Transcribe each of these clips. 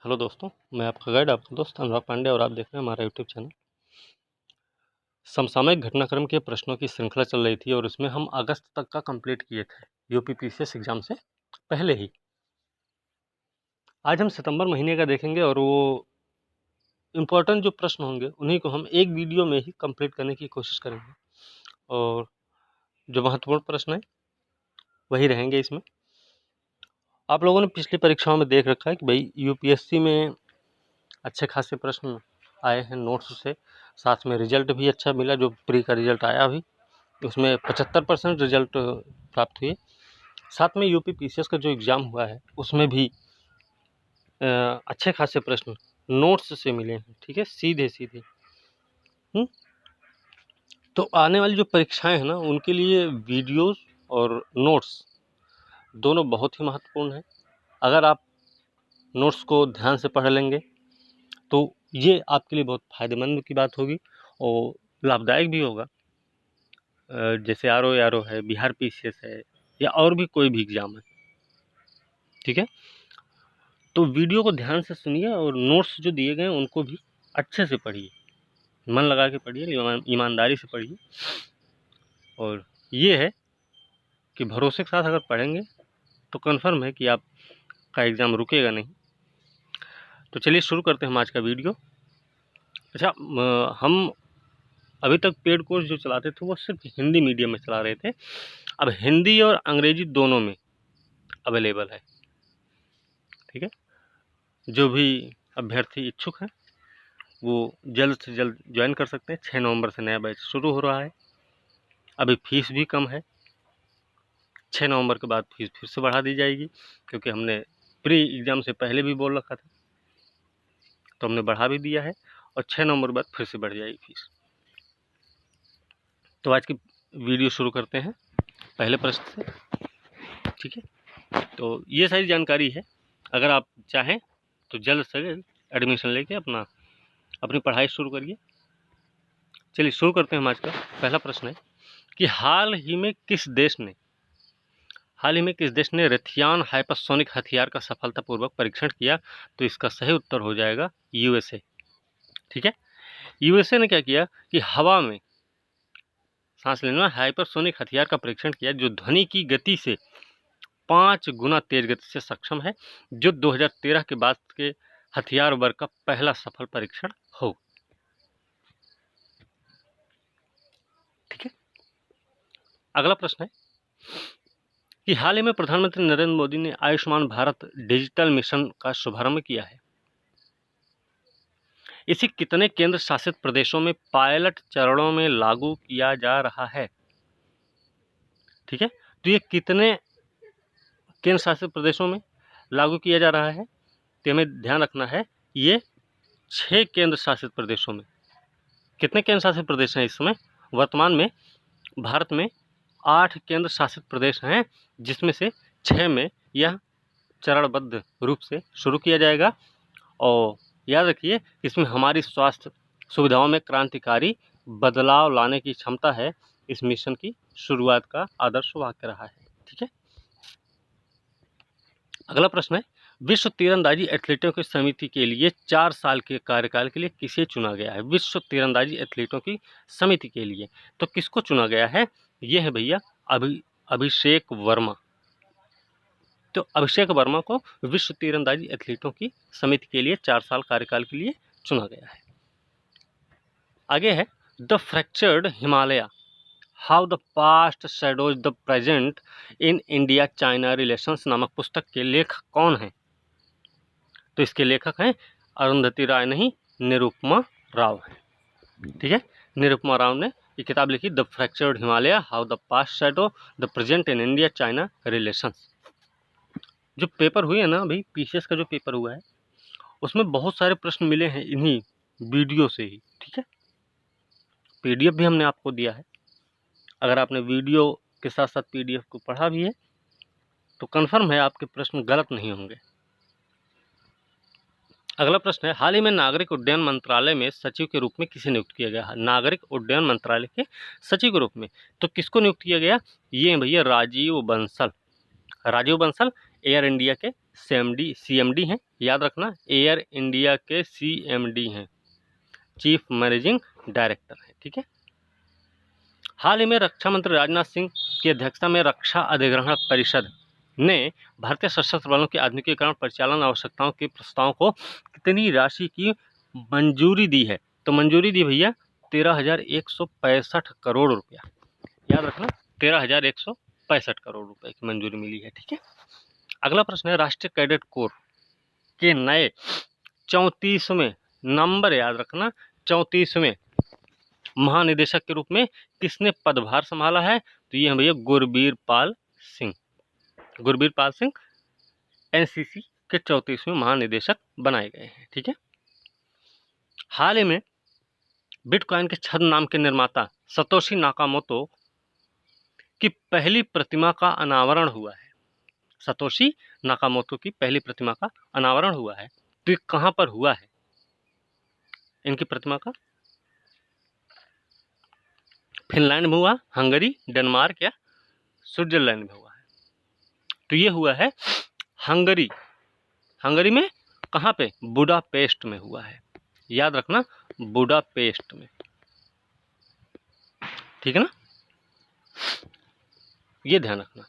Hello दोस्तों, मैं आपका गाइड, आपका दोस्त अनुराग पांडे और आप देख रहे हैं हमारा यूट्यूब चैनल। समसामयिक घटनाक्रम के प्रश्नों की श्रृंखला चल रही थी और उसमें हम अगस्त तक का कंप्लीट किए थे यूपी पीसीएस एग्जाम से पहले ही। आज हम सितंबर महीने का देखेंगे और वो इम्पोर्टेंट जो प्रश्न होंगे उन्हीं को हम एक वीडियो में ही कंप्लीट करने की कोशिश करेंगे और जो महत्वपूर्ण प्रश्न है वही रहेंगे इसमें। आप लोगों ने पिछली परीक्षाओं में देख रखा है कि भाई यूपीएससी में अच्छे खासे प्रश्न आए हैं नोट्स से, साथ में रिजल्ट भी अच्छा मिला। जो प्री का रिजल्ट आया अभी उसमें 75% रिजल्ट प्राप्त हुए। साथ में यूपी पीसीएस का जो एग्ज़ाम हुआ है उसमें भी अच्छे खासे प्रश्न नोट्स से मिले हैं, ठीक है, सीधे सीधे। तो आने वाली जो परीक्षाएं हैं ना उनके लिए वीडियोस और नोट्स दोनों बहुत ही महत्वपूर्ण हैं। अगर आप नोट्स को ध्यान से पढ़ लेंगे तो ये आपके लिए बहुत फ़ायदेमंद की बात होगी और लाभदायक भी होगा। जैसे आर ओ है, बिहार पीसीएस है या और भी कोई भी एग्ज़ाम है, ठीक है। तो वीडियो को ध्यान से सुनिए और नोट्स जो दिए गए हैं उनको भी अच्छे से पढ़िए, मन लगा के पढ़िए, ईमानदारी से पढ़िए। और ये है कि भरोसे के साथ अगर पढ़ेंगे तो कन्फर्म है कि आपका एग्ज़ाम रुकेगा नहीं। तो चलिए शुरू करते हैं हम आज का वीडियो। अच्छा, हम अभी तक पेड कोर्स जो चलाते थे वो सिर्फ हिंदी मीडियम में चला रहे थे। अब हिंदी और अंग्रेजी दोनों में अवेलेबल है, ठीक है। जो भी अभ्यर्थी इच्छुक हैं वो जल्द से जल्द ज्वाइन कर सकते हैं। 6 नवंबर से नया बैच शुरू हो रहा है। अभी फीस भी कम है। 6 नवंबर के बाद फीस फिर से बढ़ा दी जाएगी, क्योंकि हमने प्री एग्ज़ाम से पहले भी बोल रखा था, तो हमने बढ़ा भी दिया है और 6 नवंबर के बाद फिर से बढ़ जाएगी फीस। तो आज की वीडियो शुरू करते हैं पहले प्रश्न से, ठीक है। तो ये सारी जानकारी है। अगर आप चाहें तो जल्द से जल्द एडमिशन लेके अपनी पढ़ाई शुरू करिए। चलिए शुरू करते हैं हम आज का पहला प्रश्न है कि हाल ही में किस देश ने रेथियान हाइपरसोनिक हथियार का सफलतापूर्वक परीक्षण किया? तो इसका सही उत्तर हो जाएगा यूएसए, ठीक है। यूएसए ने क्या किया कि हवा में सांस लेने वाले हाइपरसोनिक हथियार का परीक्षण किया, जो ध्वनि की गति से 5 गुना तेज गति से सक्षम है, जो 2013 के बाद के हथियार वर्ग का पहला सफल परीक्षण हो, ठीक है। अगला प्रश्न है कि हाल ही में प्रधानमंत्री नरेंद्र मोदी ने आयुष्मान भारत डिजिटल मिशन का शुभारंभ किया है। इसे कितने केंद्र शासित प्रदेशों में पायलट चरणों में लागू किया जा रहा है? ठीक है, तो ये कितने केंद्र शासित प्रदेशों में लागू किया जा रहा है? तो हमें ध्यान रखना है, ये 6 केंद्र शासित प्रदेशों में। कितने केंद्र शासित प्रदेश हैं इस समय? वर्तमान में भारत में 8 केंद्र शासित प्रदेश हैं, जिसमें से 6 में यह चरणबद्ध रूप से शुरू किया जाएगा। और याद रखिए, इसमें हमारी स्वास्थ्य सुविधाओं में क्रांतिकारी बदलाव लाने की क्षमता है। इस मिशन की शुरुआत का आदर्श वाक्य रहा है, ठीक है। अगला प्रश्न है, विश्व तीरंदाजी एथलीटों की समिति के लिए 4 साल के कार्यकाल के लिए किसे चुना गया है? विश्व तीरंदाजी एथलीटों की समिति के लिए तो किसको चुना गया है? ये है भैया अभिषेक वर्मा। तो अभिषेक वर्मा को विश्व तीरंदाजी एथलीटों की समिति के लिए 4 साल कार्यकाल के लिए चुना गया है। आगे है the fractured Himalaya, how the past shadows the present in India China relations नामक पुस्तक के लेखक कौन हैं? तो इसके लेखक हैं अरुंधति राय नहीं, निरुपमा राव है, ठीक है। निरुपमा राव ने ये किताब लिखी, the fractured Himalaya, how the past shadow the present in India China relations. जो पेपर हुए हैं ना, अभी पीसीएस का जो पेपर हुआ है उसमें बहुत सारे प्रश्न मिले हैं इन्हीं वीडियो से ही, ठीक है। पीडीएफ भी हमने आपको दिया है। अगर आपने वीडियो के साथ साथ पीडीएफ को पढ़ा भी है तो कन्फर्म है आपके प्रश्न गलत नहीं होंगे। अगला प्रश्न है, हाल ही में नागरिक उड्डयन मंत्रालय में सचिव के रूप में किसे नियुक्त किया गया है? नागरिक उड्डयन मंत्रालय के सचिव के रूप में तो किसको नियुक्त किया गया? ये भैया राजीव बंसल। राजीव बंसल एयर इंडिया के CMD हैं, याद रखना, एयर इंडिया के CMD हैं, चीफ मैनेजिंग डायरेक्टर हैं। ठीक है। हाल ही में रक्षा मंत्री राजनाथ सिंह की अध्यक्षता में रक्षा अधिग्रहण परिषद ने भारतीय सशस्त्र बलों के आधुनिकीकरण परिचालन आवश्यकताओं के प्रस्ताव को कितनी राशि की मंजूरी दी है? तो मंजूरी दी भैया 13,165 करोड़ रुपया, याद रखना 13,165 करोड़ रुपए की मंजूरी मिली है। ठीक है। अगला प्रश्न है, राष्ट्रीय कैडेट कोर के नए 34वें नंबर, याद रखना 34वें महानिदेशक के रूप में किसने पदभार संभाला है? तो ये है भैया गुरबीर पाल सिंह। गुरबीर पाल सिंह NCC के 34वें महानिदेशक बनाए गए हैं। ठीक है। हाल ही में बिटकॉइन के छद्म नाम के निर्माता सतोशी नाकामोतो की पहली प्रतिमा का अनावरण हुआ है। सतोशी नाकामोतो की पहली प्रतिमा का अनावरण हुआ है। तो ये कहां पर हुआ है इनकी प्रतिमा का? फिनलैंड में हुआ, हंगरी, डेनमार्क या स्विट्जरलैंड में हुआ है? तो ये हुआ है हंगरी। हंगरी में कहाँ पे? बुडापेस्ट में हुआ है, याद रखना बुडापेस्ट में। ठीक है ना, ये ध्यान रखना।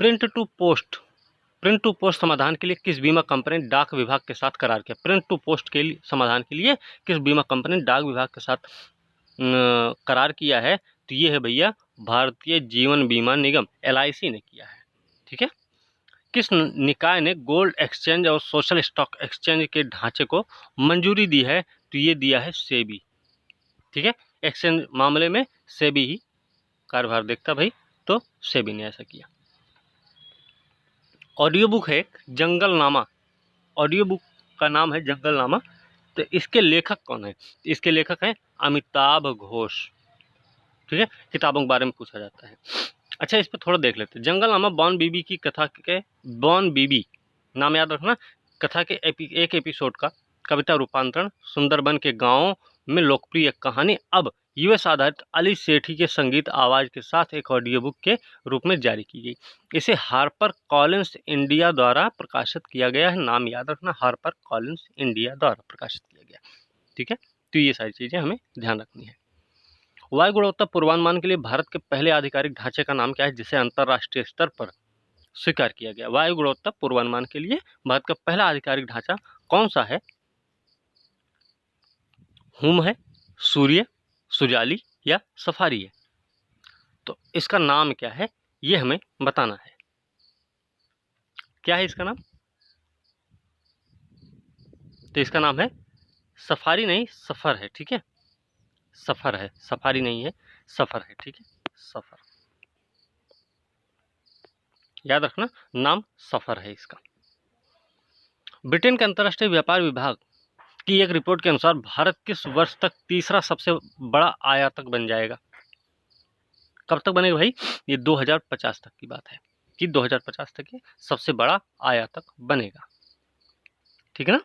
प्रिंट टू पोस्ट समाधान के लिए किस बीमा कंपनी ने डाक विभाग के साथ करार किया? प्रिंट टू पोस्ट के लिए समाधान के लिए किस बीमा कंपनी ने डाक विभाग के साथ करार किया है? तो ये है भैया भारतीय जीवन बीमा निगम LIC ने किया है। ठीक है। किस निकाय ने गोल्ड एक्सचेंज और सोशल स्टॉक एक्सचेंज के ढांचे को मंजूरी दी है? तो ये दिया है सेबी। ठीक है। एक्सचेंज मामले में सेबी ही कार्यभार देखता भाई, तो सेबी ने ऐसा किया। ऑडियो बुक है जंगलनामा, ऑडियो बुक का नाम है जंगलनामा। तो इसके लेखक कौन है? इसके लेखक हैं अमिताभ घोष। ठीक है। किताबों के बारे में पूछा जाता है। अच्छा, इस पर थोड़ा देख लेते हैं। जंगलनामा बॉन बीबी की कथा के, बॉन बीबी नाम याद रखना, कथा के एक एपिसोड का कविता रूपांतरण सुंदरबन के गांवों में लोकप्रिय कहानी अब US आधारित अली सेठी के संगीत आवाज के साथ एक ऑडियो बुक के रूप में जारी की गई। इसे हार्पर कॉलिंस इंडिया द्वारा प्रकाशित किया गया है। नाम याद रखना, हार्पर कॉलिंस इंडिया द्वारा प्रकाशित किया गया। ठीक है। तो ये सारी चीजें हमें ध्यान रखनी है। वायु गुणवत्ता पूर्वानुमान के लिए भारत के पहले आधिकारिक ढांचे का नाम क्या है जिसे अंतरराष्ट्रीय स्तर पर स्वीकार किया गया? वायु गुणवत्ता पूर्वानुमान के लिए भारत का पहला आधिकारिक ढांचा कौन सा है? हुम है, सूर्य, सुजाली या सफारी है? तो इसका नाम क्या है ये हमें बताना है। क्या है इसका नाम? तो इसका नाम है सफारी नहीं, सफर है। ठीक है, सफर है, सफारी नहीं है, सफर है। ठीक है, सफर, याद रखना, नाम सफर है इसका। ब्रिटेन के अंतर्राष्ट्रीय व्यापार विभाग की एक रिपोर्ट के अनुसार भारत किस वर्ष तक तीसरा सबसे बड़ा आयातक बन जाएगा? कब तक बनेगा भाई? ये 2050 तक की बात है कि 2050 तक ये सबसे बड़ा आयातक बनेगा। ठीक है ना।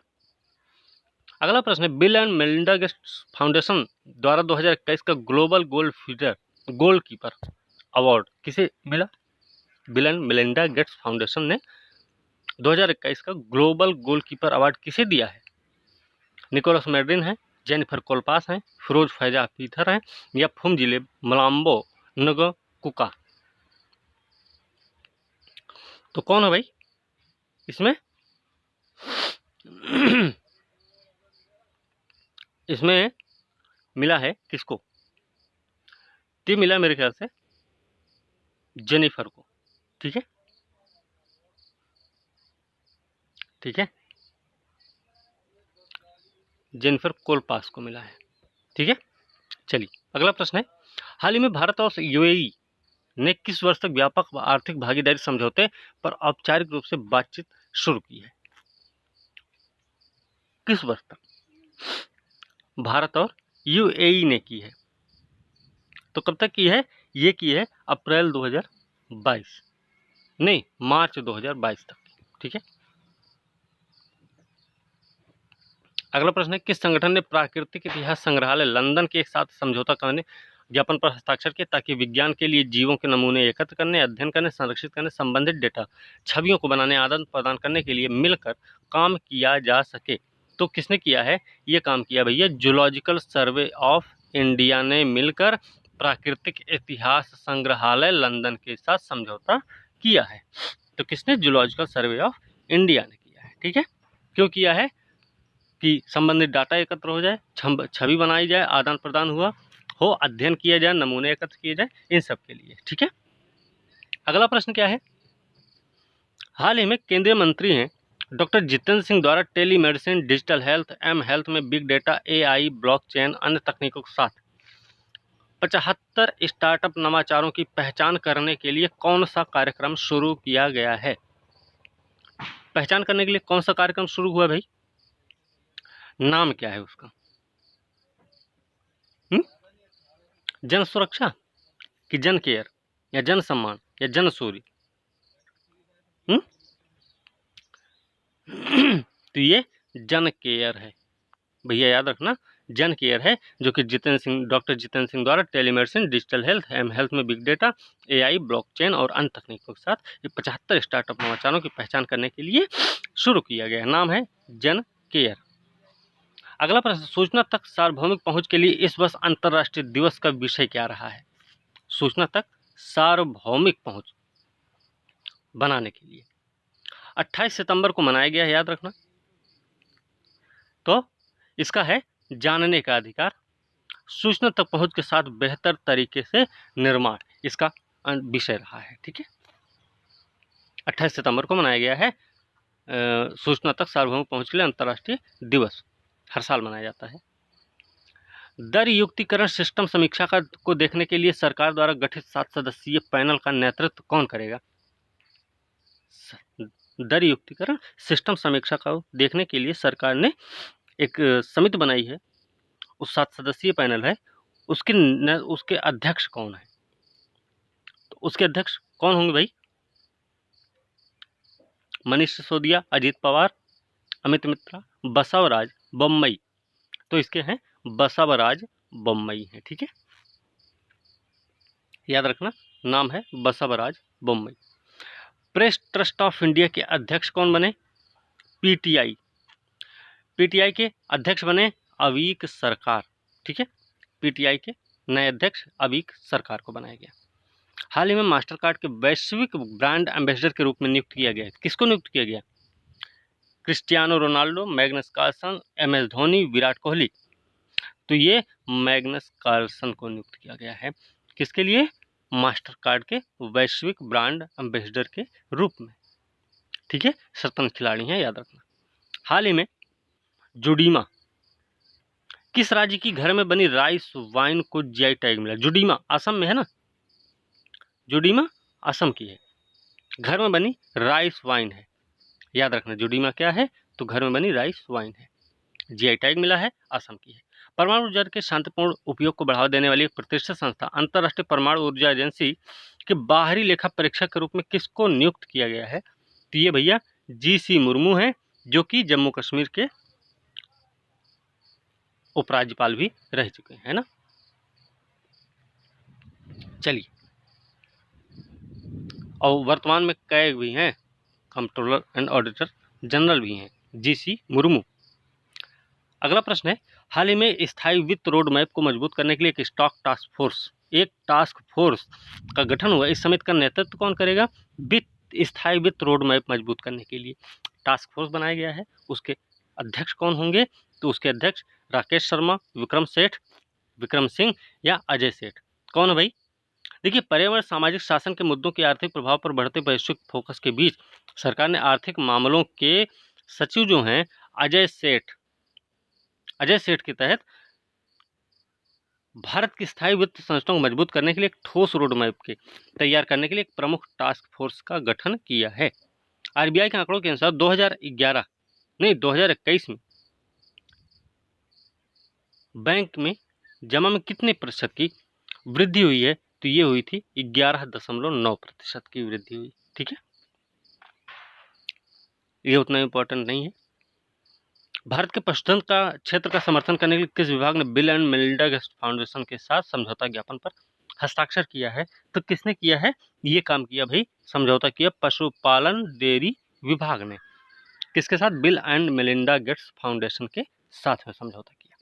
अगला प्रश्न है, bill and Melinda Gates foundation द्वारा 2021 का ग्लोबल गोलकीपर अवार्ड किसे मिला? Bill and Melinda Gates foundation ने 2021 का ग्लोबल गोलकीपर अवार्ड किसे दिया है? निकोलस मैड्रिन है, जेनिफर कोलपास हैं, फिरोज फैजा पीथर हैं या फुमजिले मलाम्बो नगकुका? तो कौन है भाई इसमें? इसमें मिला है किसको? ये मिला मेरे ख्याल से जेनिफर को। ठीक है, ठीक है, जेनिफर कोलपास को मिला है। ठीक है, चलिए अगला प्रश्न है, हाल ही में भारत और UAE ने किस वर्ष तक व्यापक आर्थिक भागीदारी समझौते पर औपचारिक रूप से बातचीत शुरू की है? किस वर्ष तक भारत और UAE ने की है? तो कब तक की है? ये की है अप्रैल 2022, नहीं मार्च 2022 तक। ठीक है, अगला प्रश्न है, किस संगठन ने प्राकृतिक इतिहास संग्रहालय लंदन के एक साथ समझौता करने ज्ञापन पर हस्ताक्षर किए ताकि विज्ञान के लिए जीवों के नमूने एकत्र करने, अध्ययन करने, संरक्षित करने, संबंधित डेटा छवियों को बनाने, आदान प्रदान करने के लिए मिलकर काम किया जा सके। तो किसने किया है ये काम? किया भैया जूलॉजिकल सर्वे ऑफ इंडिया ने मिलकर प्राकृतिक इतिहास संग्रहालय लंदन के साथ समझौता किया है। तो किसने? जूलॉजिकल सर्वे ऑफ इंडिया ने किया है। ठीक है, क्यों किया है? कि संबंधित डाटा एकत्र हो जाए, छवि बनाई जाए, आदान प्रदान हो, अध्ययन किया जाए, नमूने एकत्र किए जाए, इन सब के लिए। ठीक है, अगला प्रश्न क्या है? हाल ही में केंद्रीय मंत्री हैं डॉक्टर जितेंद्र सिंह द्वारा telemedicine, digital health, M health में बिग डेटा, AI, ब्लॉकचेन, अन्य तकनीकों के साथ 75 स्टार्टअप नवाचारों की पहचान करने के लिए कौन सा कार्यक्रम शुरू किया गया है? पहचान करने के लिए कौन सा कार्यक्रम शुरू हुआ भाई? नाम क्या है उसका? जन सुरक्षा कि जन केयर या जन सम्मान या जन सूर्य? तो ये जन केयर है भैया, याद रखना, जन केयर है, जो कि डॉक्टर जितेंद्र सिंह द्वारा telemedicine, digital health, M health में बिग डेटा, AI, ब्लॉकचेन और अन्य तकनीकों के साथ ये 75 स्टार्टअप नवाचारों की पहचान करने के लिए शुरू किया गया। नाम है जन केयर। अगला प्रश्न, सूचना तक सार्वभौमिक पहुंच के लिए इस वर्ष अंतर्राष्ट्रीय दिवस का विषय क्या रहा है? सूचना तक सार्वभौमिक पहुंच बनाने के लिए 28 सितंबर को मनाया गया है, याद रखना। तो इसका है जानने का अधिकार, सूचना तक पहुंच के साथ बेहतर तरीके से निर्माण, इसका विषय रहा है। ठीक है, 28 सितंबर को मनाया गया है सूचना तक सार्वभौमिक पहुंच के लिए अंतर्राष्ट्रीय दिवस, हर साल मनाया जाता है। दर युक्तिकरण सिस्टम समीक्षा को देखने के लिए सरकार द्वारा गठित 7 सदस्यीय पैनल का नेतृत्व कौन करेगा? दर युक्तिकरण सिस्टम समीक्षा को देखने के लिए सरकार ने एक समिति बनाई है, उस 7 सदस्यीय पैनल है, उसके अध्यक्ष कौन है? तो उसके अध्यक्ष कौन होंगे भाई? मनीष सिसोदिया, अजीत पवार, अमित मित्रा, बसवराज बोम्मई। तो इसके हैं बसवराज बोम्मई है। ठीक है, याद रखना, नाम है Basavaraj Bommai. Press trust of India के अध्यक्ष कौन बने? PTI के अध्यक्ष बने अवीक सरकार। ठीक है, PTI के नए अध्यक्ष अवीक सरकार को बनाया गया। हाल ही में मास्टर कार्ड के वैश्विक ब्रांड एम्बेसडर के रूप में नियुक्त किया गया है। किसको नियुक्त किया गया? Cristiano Ronaldo, Magnus Carlsen, MS Dhoni, Virat Kohli. तो ये मैग्नस कार्लसन को नियुक्त किया गया है। किसके लिए? मास्टर कार्ड के वैश्विक ब्रांड एम्बेसडर के रूप में। ठीक है, शतरंज खिलाड़ी हैं, याद रखना। हाल ही में जुडीमा किस राज्य की घर में बनी राइस वाइन को GI टैग मिला? जुडीमा असम में है ना, जुडीमा असम की है, घर में बनी राइस वाइन है, याद रखना। जुडीमा क्या है? तो घर में बनी राइस वाइन है, GI टैग मिला है, असम की है। परमाणु ऊर्जा के शांतिपूर्ण उपयोग को बढ़ावा देने वाली एक प्रतिष्ठित संस्था अंतर्राष्ट्रीय परमाणु ऊर्जा एजेंसी के बाहरी लेखा परीक्षक के रूप में किसको नियुक्त किया गया है? तो ये भैया GC मुर्मू है, जो कि जम्मू कश्मीर के उपराज्यपाल भी रह चुके हैं ना। चलिए, और वर्तमान में कई भी हैं, कंट्रोलर एंड ऑडिटर जनरल भी हैं, GC मुर्मू। अगला प्रश्न है, हाल ही में स्थायी वित्त रोड मैप को मजबूत करने के लिए एक टास्क फोर्स का गठन हुआ। इस समिति का नेतृत्व कौन करेगा? स्थायी वित्त रोड मैप मजबूत करने के लिए टास्क फोर्स बनाया गया है। उसके अध्यक्ष कौन होंगे? तो उसके अध्यक्ष राकेश शर्मा, विक्रम सिंह या अजय सेठ। कौन है भाई? देखिए, पर्यावरण, सामाजिक शासन के मुद्दों के आर्थिक प्रभाव पर बढ़ते वैश्विक फोकस के बीच सरकार ने आर्थिक मामलों के सचिव जो हैं अजय सेठ के तहत भारत की स्थायी वित्त संस्थाओं को मजबूत करने के लिए एक ठोस रोड मैप के तैयार करने के लिए एक प्रमुख टास्क फोर्स का गठन किया है। RBI के आंकड़ों के अनुसार 2021 में बैंक में जमा में कितने प्रतिशत की वृद्धि हुई है? तो ये हुई थी 11.9% की वृद्धि हुई। ठीक है, ये उतना इम्पोर्टेंट नहीं है। भारत के पशुधन का क्षेत्र का समर्थन करने के लिए किस विभाग ने bill and Melinda Gates foundation के साथ समझौता ज्ञापन पर हस्ताक्षर किया है? तो किसने किया है ये काम? किया भाई, समझौता किया पशुपालन डेयरी विभाग ने। किसके साथ? Bill and Melinda Gates foundation के साथ में समझौता किया।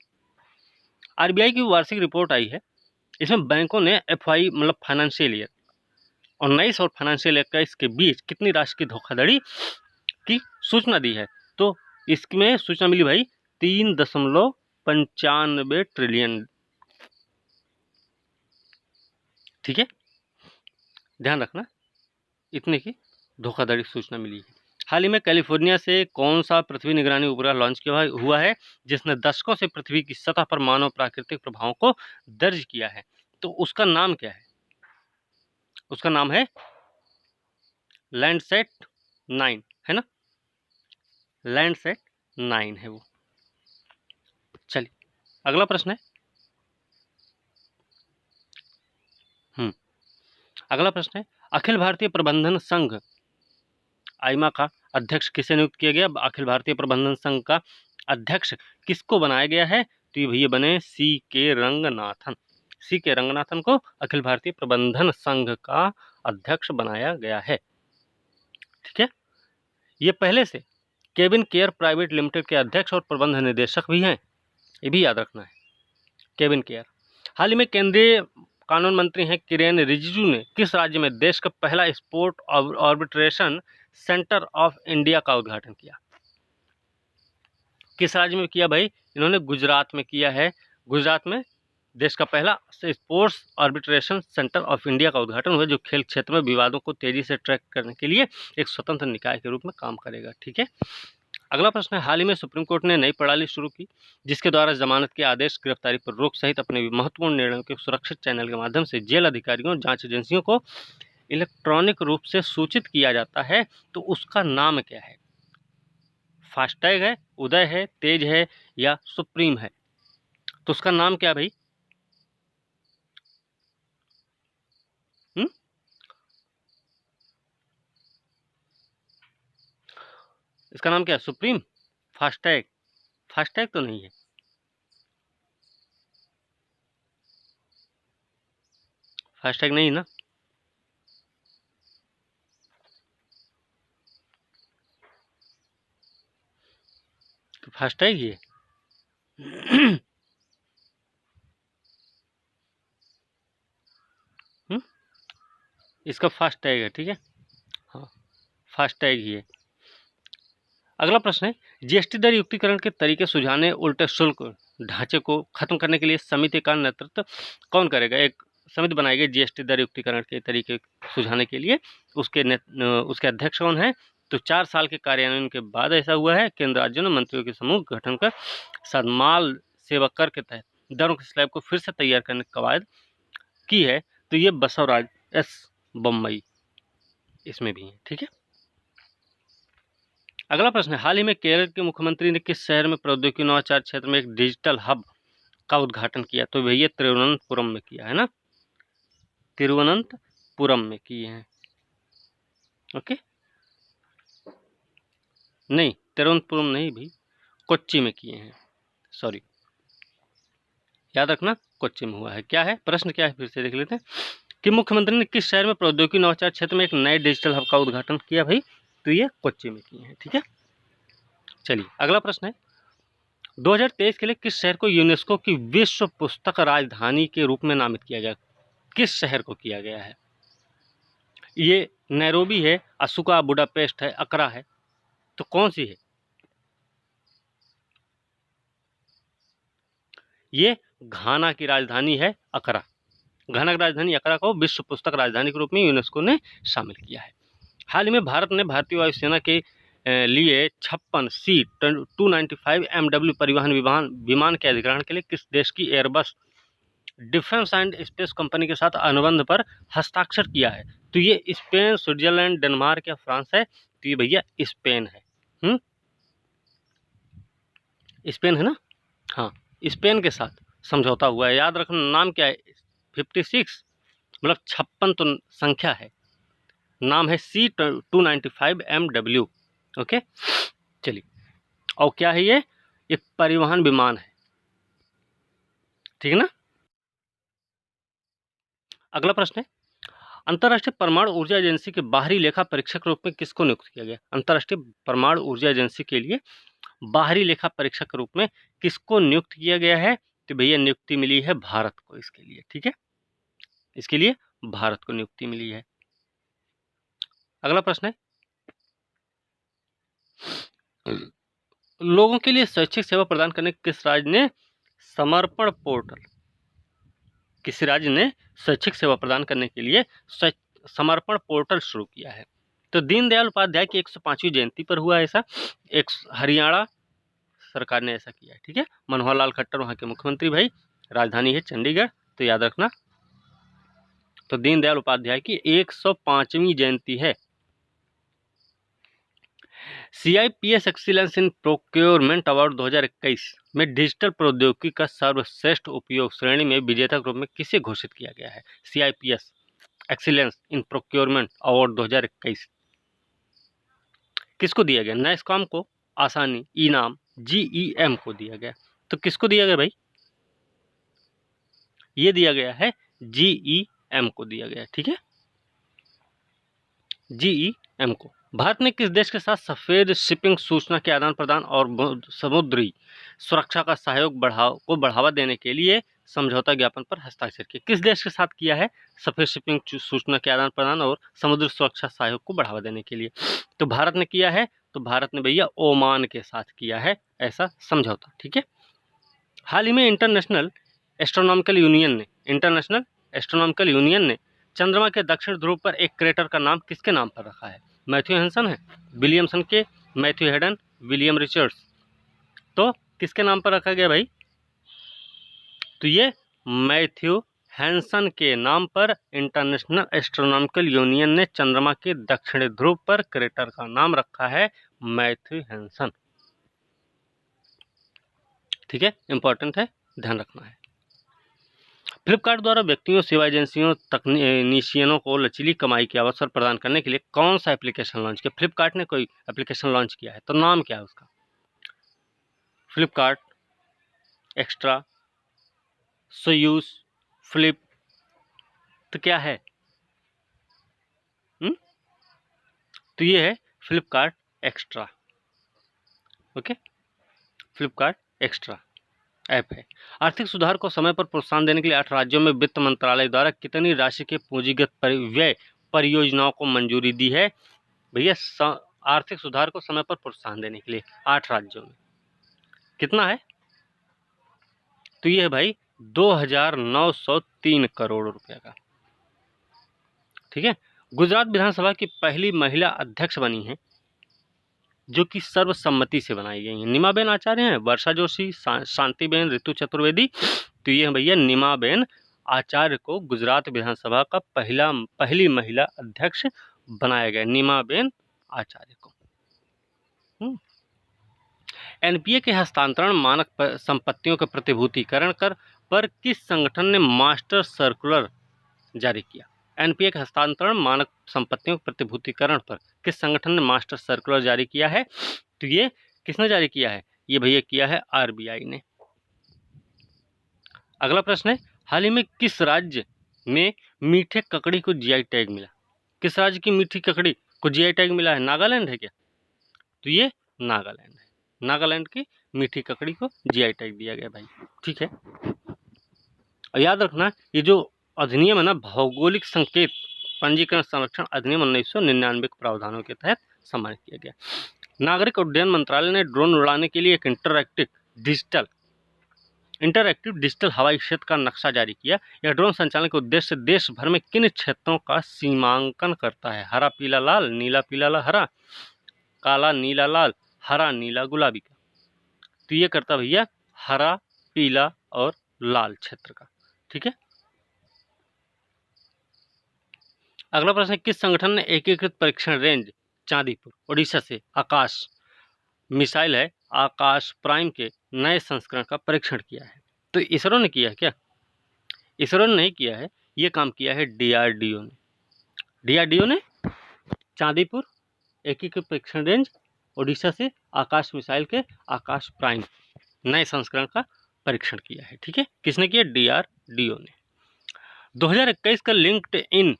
आरबीआई की वार्षिक रिपोर्ट आई है, इसमें बैंकों ने एफआई मतलब फाइनेंशियल ईयर 19 और फाइनेंशियल ईयर 21 के बीच कितनी राशि की धोखाधड़ी की सूचना दी है? तो इसमें सूचना मिली भाई 3.95 ट्रिलियन। ठीक है, ध्यान रखना, इतने की धोखाधड़ी सूचना मिली है। हाल ही में कैलिफोर्निया से कौन सा पृथ्वी निगरानी उपग्रह लॉन्च किया हुआ है जिसने दशकों से पृथ्वी की सतह पर मानव प्राकृतिक प्रभावों को दर्ज किया है? तो उसका नाम क्या है? उसका नाम है लैंडसैट 9, है ना? लैंडसैट 9 है वो। चलिए अगला प्रश्न है। अगला प्रश्न है, अखिल भारतीय प्रबंधन संघ आईमा का अध्यक्ष किसे नियुक्त किया गया? अखिल भारतीय प्रबंधन संघ का अध्यक्ष किसको बनाया गया है? तो ये भैया बने सी के रंगनाथन। सी के रंगनाथन को अखिल भारतीय प्रबंधन संघ का अध्यक्ष बनाया गया है। ठीक है, ये पहले से केविन केयर प्राइवेट लिमिटेड के अध्यक्ष और प्रबंध निदेशक भी हैं, ये भी याद रखना है, केविन केयर। हाल ही में केंद्रीय कानून मंत्री हैं किरेन रिजिजू ने किस राज्य में देश का पहला sport arbitration centre of India का उद्घाटन किया? किस राज्य में किया भाई? इन्होंने गुजरात में किया है। गुजरात में देश का पहला sports arbitration centre of India का उद्घाटन हुआ, जो खेल क्षेत्र में विवादों को तेजी से ट्रैक करने के लिए एक स्वतंत्र निकाय के रूप में काम करेगा। ठीक है, अगला प्रश्न है, हाल ही में सुप्रीम कोर्ट ने नई प्रणाली शुरू की जिसके द्वारा जमानत के आदेश, गिरफ्तारी पर रोक सहित अपने महत्वपूर्ण निर्णयों के सुरक्षित चैनल के माध्यम से जेल अधिकारियों और जांच एजेंसियों को इलेक्ट्रॉनिक रूप से सूचित किया जाता है। तो उसका नाम क्या है? फास्टैग है, उदय है, तेज है या सुप्रीम है? तो उसका नाम क्या भाई? इसका नाम क्या है? सुप्रीम? फास्टैग? फास्टैग तो नहीं है, फास्टैग नहीं ना। तो फास्टैग ही है। इसका फास्टैग है। ठीक है, हाँ फास्टैग ही है। अगला प्रश्न है, जीएसटी दर युक्तिकरण के तरीके सुझाने, उल्टे शुल्क ढांचे को खत्म करने के लिए समिति का नेतृत्व कौन करेगा? एक समिति बनाई गई जीएसटी दर युक्तिकरण के तरीके सुझाने के लिए, उसके अध्यक्ष कौन है? तो 4 साल के कार्यान्वयन के बाद ऐसा हुआ है। केंद्र राज्यों ने मंत्रियों के समूह गठन कर साथ माल सेवा कर के तहत दरों के स्लैब को फिर से तैयार करने की कवायद की है। तो ये बसवराज एस बम्बई इसमें भी है। ठीक है, अगला प्रश्न है, हाल ही में केरल के मुख्यमंत्री ने किस शहर में प्रौद्योगिकी नवाचार क्षेत्र में एक डिजिटल हब का उद्घाटन किया? तो भैया तिरुवनंतपुरम में किया है ना, तिरुवनंतपुरम में किए हैं। ओके, नहीं तिरुवनंतपुरम नहीं भाई, कोच्चि में किए हैं, सॉरी, याद रखना कोच्चि में हुआ है। क्या है प्रश्न, क्या है फिर से देख लेते हैं कि मुख्यमंत्री ने किस शहर में प्रौद्योगिकी नवाचार क्षेत्र में एक नए डिजिटल हब का उद्घाटन किया भाई? तो ये कोच्चि में किए हैं। ठीक है, चलिए अगला प्रश्न है, 2023 के लिए किस शहर को यूनेस्को की विश्व पुस्तक राजधानी के रूप में नामित किया गया? किस शहर को किया गया है? ये नैरोबी है, असुका, बुडापेस्ट है, अकरा है? तो कौन सी है? ये घाना की राजधानी है अकरा। घाना की राजधानी अकरा को विश्व पुस्तक राजधानी के रूप में यूनेस्को ने शामिल किया है। हाल ही में भारत ने भारतीय वायुसेना के लिए 56 सी 295 MW परिवहन विमान के अधिग्रहण के लिए किस देश की Airbus defence and space company के साथ अनुबंध पर हस्ताक्षर किया है? तो ये स्पेन, स्विट्जरलैंड, डेनमार्क या फ्रांस है? तो ये भैया स्पेन है। स्पेन है ना, हाँ स्पेन के साथ समझौता हुआ है। याद रखना नाम क्या है? 56 मतलब 56 तो संख्या है, नाम है C 295 MW। ओके, चलिए, और क्या है ये? एक परिवहन विमान है। ठीक है ना। अगला प्रश्न है, अंतर्राष्ट्रीय परमाणु ऊर्जा एजेंसी के बाहरी लेखा परीक्षक के रूप में किसको नियुक्त किया गया? अंतर्राष्ट्रीय परमाणु ऊर्जा एजेंसी के लिए बाहरी लेखा परीक्षक के रूप में किसको नियुक्त किया गया है? तो भैया नियुक्ति मिली है भारत को इसके लिए। ठीक है, इसके लिए भारत को नियुक्ति मिली है। अगला प्रश्न है, लोगों के लिए शैक्षिक सेवा प्रदान करने किस राज्य ने समर्पण पोर्टल, किस राज्य ने शैक्षिक सेवा प्रदान करने के लिए समर्पण पोर्टल शुरू किया है? तो दीनदयाल उपाध्याय की 105वीं जयंती पर हुआ ऐसा। एक हरियाणा सरकार ने ऐसा किया है। ठीक है, मनोहर लाल खट्टर वहाँ के मुख्यमंत्री भाई, राजधानी है चंडीगढ़, तो याद रखना। तो दीनदयाल उपाध्याय की 105वीं जयंती है। CIPS excellence in procurement award 2021 में डिजिटल प्रौद्योगिकी का सर्वश्रेष्ठ उपयोग श्रेणी में विजेता के रूप में किसे घोषित किया गया है? CIPS excellence in procurement award 2021 किसको दिया गया? नैसकॉम को, आसानी, इनाम, GEM को दिया गया। तो किसको दिया गया भाई? ये दिया गया है GEM को दिया गया। ठीक है, GEM को। भारत ने किस देश के साथ सफेद शिपिंग, सूचना के आदान प्रदान और समुद्री सुरक्षा का सहयोग बढ़ावा देने के लिए समझौता ज्ञापन पर हस्ताक्षर किया? किस देश के साथ किया है सफेद शिपिंग, सूचना के आदान प्रदान और समुद्री सुरक्षा सहयोग को बढ़ावा देने के लिए? तो भारत ने किया है। तो भारत ने भैया ओमान के साथ किया है ऐसा समझौता। ठीक है, हाल ही में इंटरनेशनल एस्ट्रोनॉमिकल यूनियन ने चंद्रमा के दक्षिण ध्रुव पर एक क्रेटर का नाम किसके नाम पर रखा है? मैथ्यू हैंसन है, विलियमसन के, मैथ्यू हेडन, विलियम रिचर्ड्स। तो किसके नाम पर रखा गया भाई? तो ये मैथ्यू हैंसन के नाम पर इंटरनेशनल एस्ट्रोनॉमिकल यूनियन ने चंद्रमा के दक्षिणी ध्रुव पर क्रेटर का नाम रखा है मैथ्यू हैंसन। ठीक है, इंपॉर्टेंट है, ध्यान रखना है। फ्लिपकार्ट द्वारा व्यक्तियों, सेवा एजेंसियों, तकनीशियनों को लचीली कमाई के अवसर प्रदान करने के लिए कौन सा एप्लीकेशन लॉन्च किया? फ्लिपकार्ट ने कोई एप्लीकेशन लॉन्च किया है, तो नाम क्या है उसका? फ्लिपकार्ट एक्स्ट्रा, सोयूज, फ्लिप, तो क्या है? तो ये है Flipkart extra. Okay, Flipkart extra app है। आर्थिक सुधार को समय पर प्रोत्साहन देने के लिए 8 राज्यों में वित्त मंत्रालय द्वारा कितनी राशि के पूंजीगत व्यय परियोजनाओं को मंजूरी दी है? भैया आर्थिक सुधार को समय पर प्रोत्साहन देने के लिए 8 राज्यों में कितना है? तो ये है भाई 2903 करोड़ रुपए का। ठीक है, गुजरात विधानसभा की पहली महिला अध्यक्ष बनी है जो कि सर्वसम्मति से बनाई गई है। निमाबेन आचार्य हैं, वर्षा जोशी, शांतिबेन, ऋतु चतुर्वेदी। तो ये भैया निमाबेन आचार्य को गुजरात विधानसभा का पहली महिला अध्यक्ष बनाया गया, निमाबेन आचार्य को। NPA के हस्तांतरण मानक संपत्तियों के प्रतिभूतिकरण कर पर किस संगठन ने मास्टर सर्कुलर जारी किया? NPA के हस्तांतरण मानक संपत्तियों के प्रतिभूतिकरण पर किस संगठन ने मास्टर सर्कुलर जारी किया है? तो ये किसने जारी किया है? ये भैया किया है RBI ने। अगला प्रश्न है, हाल ही में किस राज्य में मीठे ककड़ी को GI टैग मिला? किस राज्य की मीठी ककड़ी को GI टैग मिला है? नागालैंड है क्या? तो ये नागालैंड है। नागालैंड की मीठी ककड़ी को GI टैग दिया गया भाई। ठीक है, और याद रखना ये जो अधिनियम है ना, भौगोलिक संकेत पंजीकरण संरक्षण अधिनियम 1999 के प्रावधानों के तहत सम्मानित किया गया। नागरिक उड्डयन मंत्रालय ने ड्रोन उड़ाने के लिए एक इंटरएक्टिव डिजिटल हवाई क्षेत्र का नक्शा जारी किया। यह ड्रोन संचालन के उद्देश्य से देश भर में किन क्षेत्रों का सीमांकन करता है? हरा पीला लाल, नीला पीला लाल हरा, काला नीला लाल, हरा नीला गुलाबी का। तो ये करता भैया हरा, पीला और लाल क्षेत्र का। ठीक है, अगला प्रश्न है, किस संगठन ने एकीकृत परीक्षण रेंज चांदीपुर ओडिशा से आकाश मिसाइल है आकाश प्राइम के नए संस्करण का परीक्षण किया है? तो इसरो ने किया है क्या? इसरो ने नहीं किया है, ये काम किया है DRDO ने। DRDO ने चांदीपुर एकीकृत परीक्षण रेंज ओडिशा से आकाश मिसाइल के आकाश प्राइम नए संस्करण का परीक्षण किया है। ठीक है, किसने किया? DRDO ने। 2021 का लिंक्डइन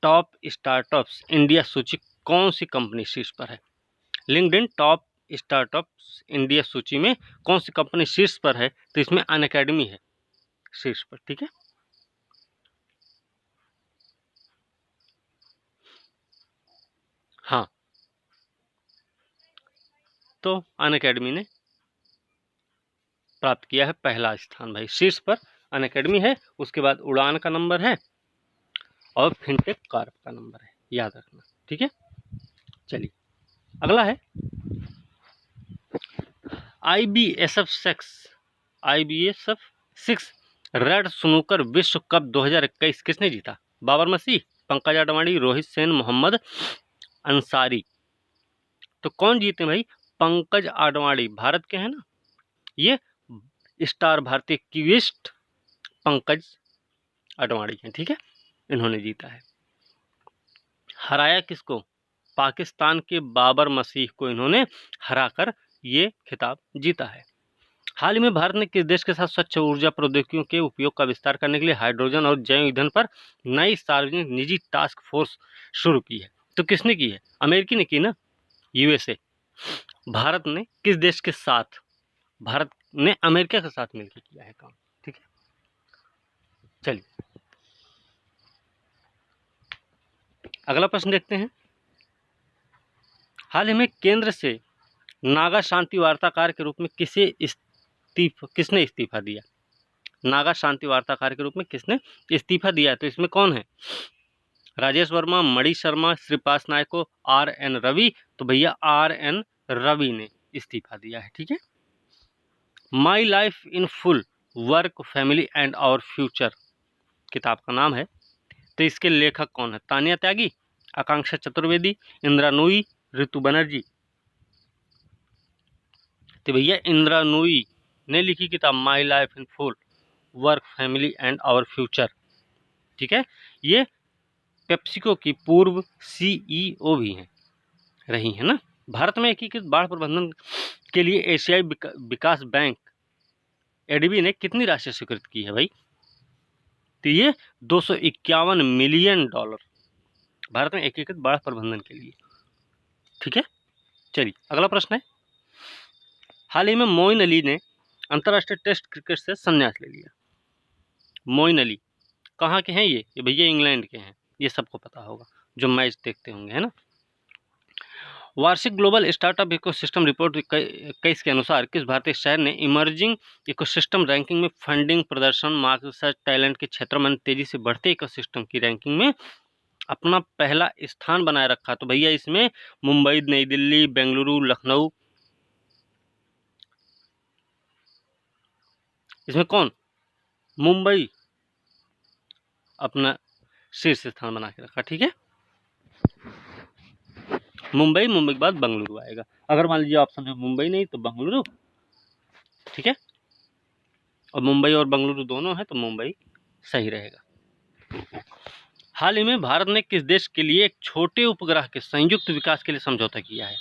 टॉप स्टार्टअप्स इंडिया सूची कौन सी कंपनी शीर्ष पर है? लिंक्डइन टॉप स्टार्टअप्स इंडिया सूची में कौन सी कंपनी शीर्ष पर है? तो इसमें अनअकैडमी है शीर्ष पर। ठीक है, हाँ, तो अनअकैडमी ने प्राप्त किया है पहला स्थान भाई, शीर्ष पर अनअकैडमी है, उसके बाद उड़ान का नंबर है और फिनटेक कार्प का नंबर है, याद रखना। ठीक है, चलिए अगला है IBSF 6 रेड स्नूकर विश्व कप 2021 किसने जीता? बाबर मसीह, पंकज आडवाणी, रोहित सेन, मोहम्मद अंसारी। तो कौन जीते भाई? पंकज आडवाणी, भारत के हैं ना ये, स्टार भारतीय क्विस्ट पंकज आडवाणी हैं। ठीक है, इन्होंने जीता है। हराया किसको? पाकिस्तान के बाबर मसीह को इन्होंने हराकर ये खिताब जीता है। हाल ही में भारत ने किस देश के साथ स्वच्छ ऊर्जा प्रौद्योगिकियों के उपयोग का विस्तार करने के लिए हाइड्रोजन और जैव ईंधन पर नई सार्वजनिक निजी टास्क फोर्स शुरू की है? तो किसने की है? अमेरिकी ने की ना, USA। भारत ने किस देश के साथ? भारत ने अमेरिका के साथ मिलकर किया है काम। ठीक है, चलिए अगला प्रश्न देखते हैं। हाल ही में केंद्र से नागा शांति वार्ताकार के रूप में किसने इस्तीफा दिया? नागा शांति वार्ताकार के रूप में किसने इस्तीफा दिया? तो इसमें कौन है? राजेश वर्मा, मणि शर्मा, श्रीपास नायको, RN रवि। तो भैया RN रवि ने इस्तीफा दिया है। ठीक है, my life in full work family and our future किताब का नाम है। तो इसके लेखक कौन है? तानिया त्यागी, आकांक्षा चतुर्वेदी, इंदिरा नूई, ऋतु बनर्जी। तो भैया इंदिरा नूई ने लिखी किताब my life in full work family and our future. ठीक है, ये पेप्सिको की पूर्व CEO भी हैं, रही है ना। भारत में एकीकृत बाढ़ प्रबंधन के लिए एशियाई विकास बैंक ADB ने कितनी राशि स्वीकृत की है भाई? तो ये $251 मिलियन भारत में एकीकृत बाढ़ प्रबंधन के लिए। ठीक है, चलिए अगला प्रश्न है। हाल ही में मोइन अली ने अंतर्राष्ट्रीय टेस्ट क्रिकेट से संन्यास ले लिया। मोइन अली कहाँ के हैं? ये भैया इंग्लैंड के हैं, ये सबको पता होगा जो मैच देखते होंगे, है ना। वार्षिक ग्लोबल स्टार्टअप इकोसिस्टम रिपोर्ट 21 के अनुसार किस भारतीय शहर ने इमर्जिंग इकोसिस्टम रैंकिंग में फंडिंग, प्रदर्शन, मार्केट रिसर्च, टैलेंट के क्षेत्र में तेजी से बढ़ते इकोसिस्टम की रैंकिंग में अपना पहला स्थान बनाए रखा? तो भैया इसमें मुंबई, नई दिल्ली, बेंगलुरु, लखनऊ, इसमें कौन? मुंबई अपना शीर्ष स्थान बना के रखा। ठीक है, मुंबई के बाद बेंगलुरु आएगा। अगर मान लीजिए ऑप्शन में मुंबई नहीं तो बेंगलुरु। ठीक है, और मुंबई और बेंगलुरु दोनों है तो मुंबई सही रहेगा। हाल ही में भारत ने किस देश के लिए एक छोटे उपग्रह के संयुक्त विकास के लिए समझौता किया है?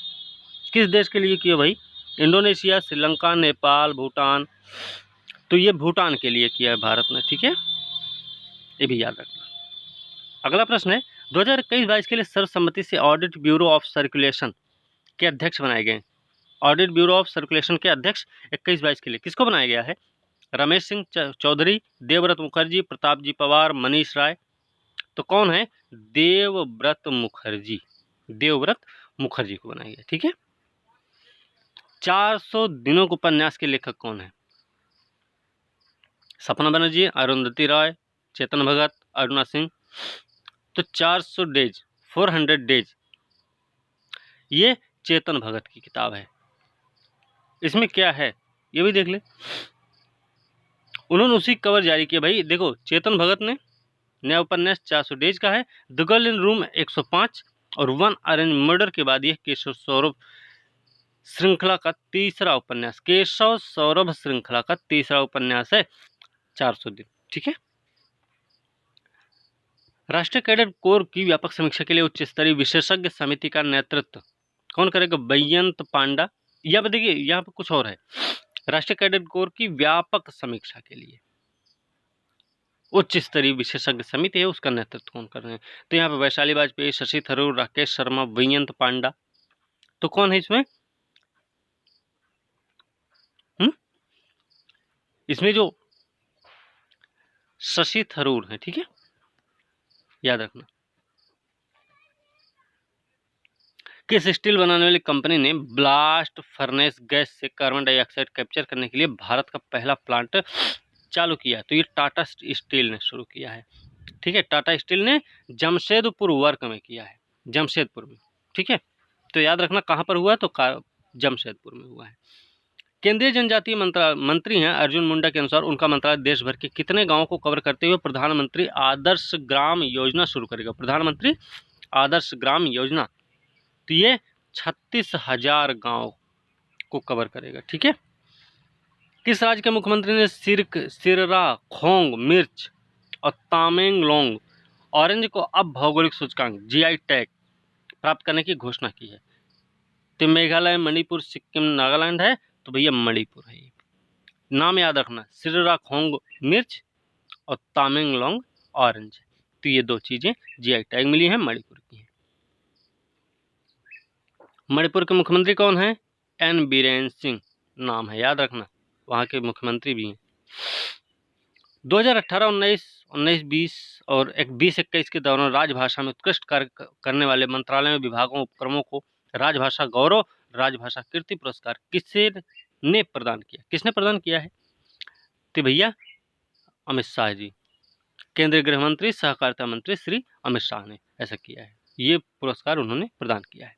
किस देश के लिए किया भाई? इंडोनेशिया, श्रीलंका, नेपाल, भूटान। तो ये भूटान के लिए किया है भारत ने। ठीक है, ये भी याद रखना। अगला प्रश्न है 2021-22 के लिए सर्वसम्मति से ऑडिट ब्यूरो ऑफ सर्कुलेशन के अध्यक्ष बनाए गए। ऑडिट ब्यूरो ऑफ सर्कुलेशन के अध्यक्ष 21-22 के लिए किसको बनाया गया है? रमेश सिंह चौधरी, देवव्रत मुखर्जी, प्रताप जी पवार, मनीष राय। तो कौन है? देवव्रत मुखर्जी, देवव्रत मुखर्जी को बनाया गया। ठीक है, 400 दिनों के उपन्यास के लेखक कौन है? सपना बनर्जी, अरुंधति रॉय, चेतन भगत, अरुणा सिंह। तो 400 डेज ये चेतन भगत की किताब है। इसमें क्या है ये भी देख ले, उन्होंने उसी कवर जारी किया भाई। देखो चेतन भगत ने नया उपन्यास 400 डेज का है, द गर्ल इन रूम 105 और 1 अरेंज मर्डर के बाद यह केशव सौरभ श्रृंखला का तीसरा उपन्यास, केशव सौरभ श्रृंखला का तीसरा उपन्यास है 400 दिन। ठीक है, राष्ट्रीय कैडेट कोर की व्यापक समीक्षा के लिए उच्च स्तरीय विशेषज्ञ समिति का नेतृत्व कौन करेगा? बैजयंत पांडा। यहाँ पे देखिए, यहाँ पे कुछ और है, राष्ट्रीय कैडेट कोर की व्यापक समीक्षा के लिए उच्च स्तरीय विशेषज्ञ समिति है, उसका नेतृत्व कौन कर रहे हैं? तो यहाँ पे वैशाली वाजपेयी, शशि थरूर, राकेश शर्मा, वैजयंत पांडा। तो कौन है इसमें? इसमें जो शशि थरूर है, ठीक है, याद रखना। किस स्टील बनाने वाली कंपनी ने ब्लास्ट फर्नेस गैस से कार्बन डाइऑक्साइड कैप्चर करने के लिए भारत का पहला प्लांट चालू किया? तो ये टाटा स्टील ने शुरू किया है, ठीक है। टाटा स्टील ने जमशेदपुर वर्क में किया है, जमशेदपुर में, ठीक है। तो याद रखना कहाँ पर हुआ, तो जमशेदपुर में हुआ है। केंद्रीय जनजातीय मंत्री हैं अर्जुन मुंडा के अनुसार उनका मंत्रालय देश भर के कितने गांवों को कवर करते हुए प्रधानमंत्री आदर्श ग्राम योजना शुरू करेगा? प्रधानमंत्री आदर्श ग्राम योजना, तो ये 36,000 गांव को कवर करेगा, ठीक है। किस राज्य के मुख्यमंत्री ने सिररा, खोंग मिर्च और तामेंगलोंग ऑरेंज को अब भौगोलिक सूचकांक GI टैग प्राप्त करने की घोषणा की है? तो मेघालय, मणिपुर, सिक्किम, नागालैंड है, तो भैया मणिपुर है। नाम याद रखना, सिररा खोंग मिर्च और तामेंगलोंग ऑरेंज, तो ये दो चीजें GI टैग मिली हैं, मणिपुर की हैं। मणिपुर के मुख्यमंत्री कौन है? N बीरेन सिंह नाम है, याद रखना, वहाँ के मुख्यमंत्री भी हैं। 2018, 19-20 और 20-21 के दौरान राजभाषा में उत्कृष्ट कार्य करने वाले मंत्रालयों, विभागों, उपक्रमों को राजभाषा गौरव, राजभाषा कीर्ति पुरस्कार किसने प्रदान किया? किसने प्रदान किया है? तो भैया अमित शाह जी, केंद्रीय गृह मंत्री, सहकारिता मंत्री श्री अमित शाह ने ऐसा किया है, ये पुरस्कार उन्होंने प्रदान किया है।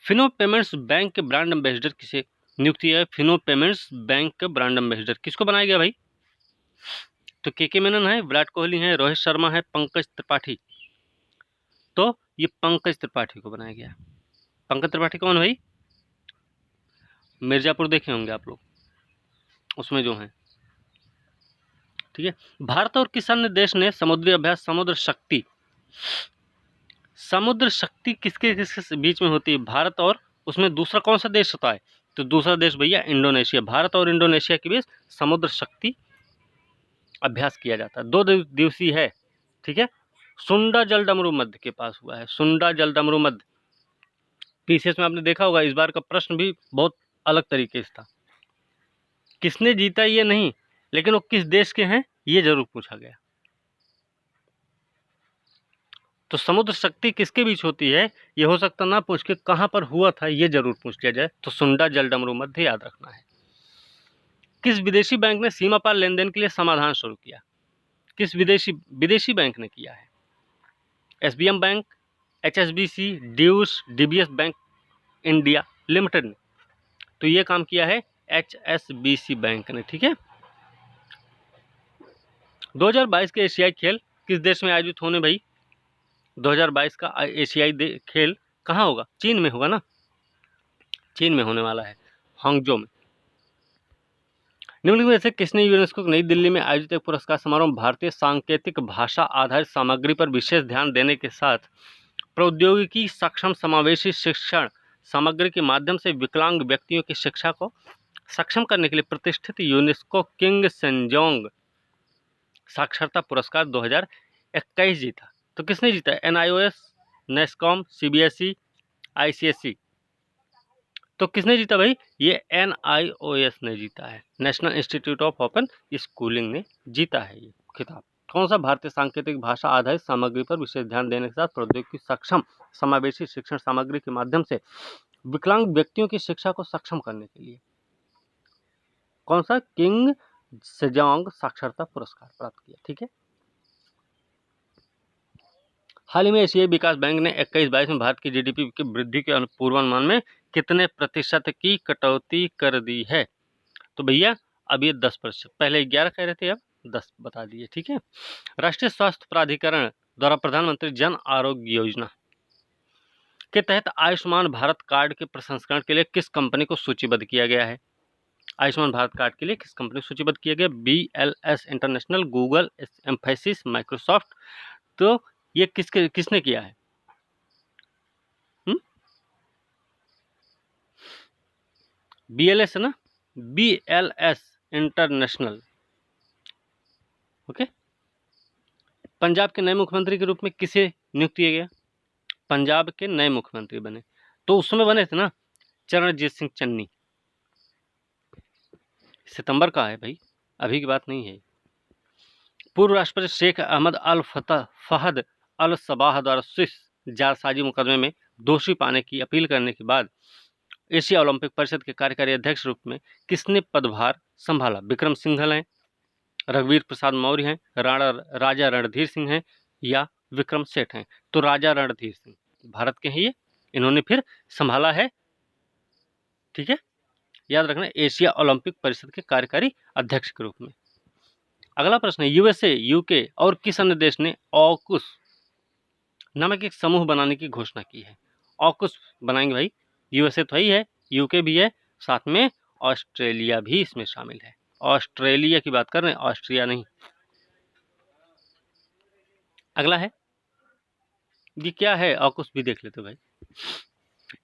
फिनो पेमेंट्स बैंक के ब्रांड एम्बेसडर किसे नियुक्त किया है? फिनो पेमेंट्स बैंक के ब्रांड एम्बेसडर किसको बनाया गया भाई? तो के मेनन है, विराट कोहली है, रोहित शर्मा है, पंकज त्रिपाठी। तो ये पंकज त्रिपाठी को बनाया गया। पंकज त्रिपाठी कौन भाई? मिर्जापुर देखे होंगे आप लोग, उसमें जो है, ठीक है। भारत और किस अन्य देश ने समुद्री अभ्यास समुद्र शक्ति किसके किसके बीच में होती है? भारत और उसमें दूसरा कौन सा देश होता है? तो दूसरा देश भैया इंडोनेशिया। भारत और इंडोनेशिया के बीच समुद्र शक्ति अभ्यास किया जाता है, 2 दिवसीय है, ठीक है। सुंडा जलडमरू मध्य के पास हुआ है, सुंडा जलडमरू मध्य। पीसीएस में आपने देखा होगा, इस बार का प्रश्न भी बहुत अलग तरीके से था। किसने जीता ये नहीं, लेकिन वो किस देश के हैं ये जरूर पूछा गया। तो समुद्र शक्ति किसके बीच होती है ये हो सकता ना पूछ के कहां पर हुआ था ये जरूर पूछ लिया जाए। तो सुंडा जलडमरू मध्य याद रखना है। किस विदेशी बैंक ने सीमा पार लेन देन के लिए समाधान शुरू किया? किस विदेशी बैंक ने किया है? SBM bank, HSBC, ड्यूस, DBS bank India limited ने। तो ये काम किया है HSBC बैंक ने, ठीक है। 2022 के एशियाई खेल किस देश में आयोजित होने भाई? 2022 का एशियाई खेल कहाँ होगा? चीन में होगा ना, चीन में होने वाला है, हांगजो में। निम्नलिखित में से किसने यूनेस्को नई दिल्ली में आयोजित एक पुरस्कार समारोह में भारतीय सांकेतिक भाषा आधारित सामग्री पर विशेष ध्यान देने के साथ प्रौद्योगिकी सक्षम समावेशी शिक्षण सामग्री के माध्यम से विकलांग व्यक्तियों की शिक्षा को सक्षम करने के लिए प्रतिष्ठित यूनेस्को किंग सेंजोंग साक्षरता पुरस्कार 2021 जीता? तो किसने जीता? NIOS, NASSCOM, CBSE, ICSE। तो किसने जीता भाई? ये NIOS ने जीता है, national institute of open schooling ने जीता है ये खिताब। कौन सा? भारतीय सांकेतिक भाषा आधारित सामग्री पर विशेष ध्यान देने के साथ प्रौद्योगिकी सक्षम समावेशी शिक्षण सामग्री के माध्यम से विकलांग व्यक्तियों की शिक्षा को सक्षम करने के लिए कौन सा? किंग सेजोंग साक्षरता पुरस्कार प्राप्त किया, ठीक है। हाल ही में एशियाई विकास बैंक ने 21-22 में भारत की GDP की वृद्धि के पूर्वानुमान में कितने प्रतिशत की कटौती कर दी है? तो भैया अब ये 10%, पहले 11 कह रहे थे, अब 10 बता दिए, ठीक है। राष्ट्रीय स्वास्थ्य प्राधिकरण द्वारा प्रधानमंत्री जन आरोग्य योजना के तहत आयुष्मान भारत कार्ड के प्रसंस्करण के लिए किस कंपनी को सूचीबद्ध किया गया है? आयुष्मान भारत कार्ड के लिए किस कंपनी को सूचीबद्ध किया गया? BLS international, Google, emphasis, Microsoft. तो ये किसने किया है? BLS है ना, BLS इंटरनेशनल। ओके। पंजाब के नए मुख्यमंत्री के रूप में किसे नियुक्त किया गया? पंजाब के नए मुख्यमंत्री बने तो उस समय बने थे ना चरणजीत सिंह चन्नी। सितंबर का है भाई, अभी की बात नहीं है। पूर्व राष्ट्रपति शेख अहमद अल फहद अल सबाह द्वारा स्विस जालसाजी मुकदमे में दोषी पाने की अपील करने के बाद एशिया ओलंपिक परिषद के कार्यकारी अध्यक्ष रूप में किसने पदभार संभाला? विक्रम सिंघल हैं, रघुवीर प्रसाद मौर्य हैं, राजा रणधीर सिंह हैं या विक्रम सेठ हैं? तो राजा रणधीर सिंह भारत के हैं ये, इन्होंने फिर संभाला है। ठीक है, याद रखना, एशिया ओलंपिक परिषद के कार्यकारी अध्यक्ष के रूप में। अगला प्रश्न है, यूएसए, यूके और किस अन्य देश ने ऑकुस नामक एक समूह बनाने की घोषणा की है? ऑकुस बनाएंगे भाई, यूएसए तो ही है, यूके भी है, साथ में ऑस्ट्रेलिया भी इसमें शामिल है। ऑस्ट्रेलिया की बात कर रहे हैं, ऑस्ट्रिया नहीं। अगला है, ये क्या है ऑकुस भी देख लेते भाई।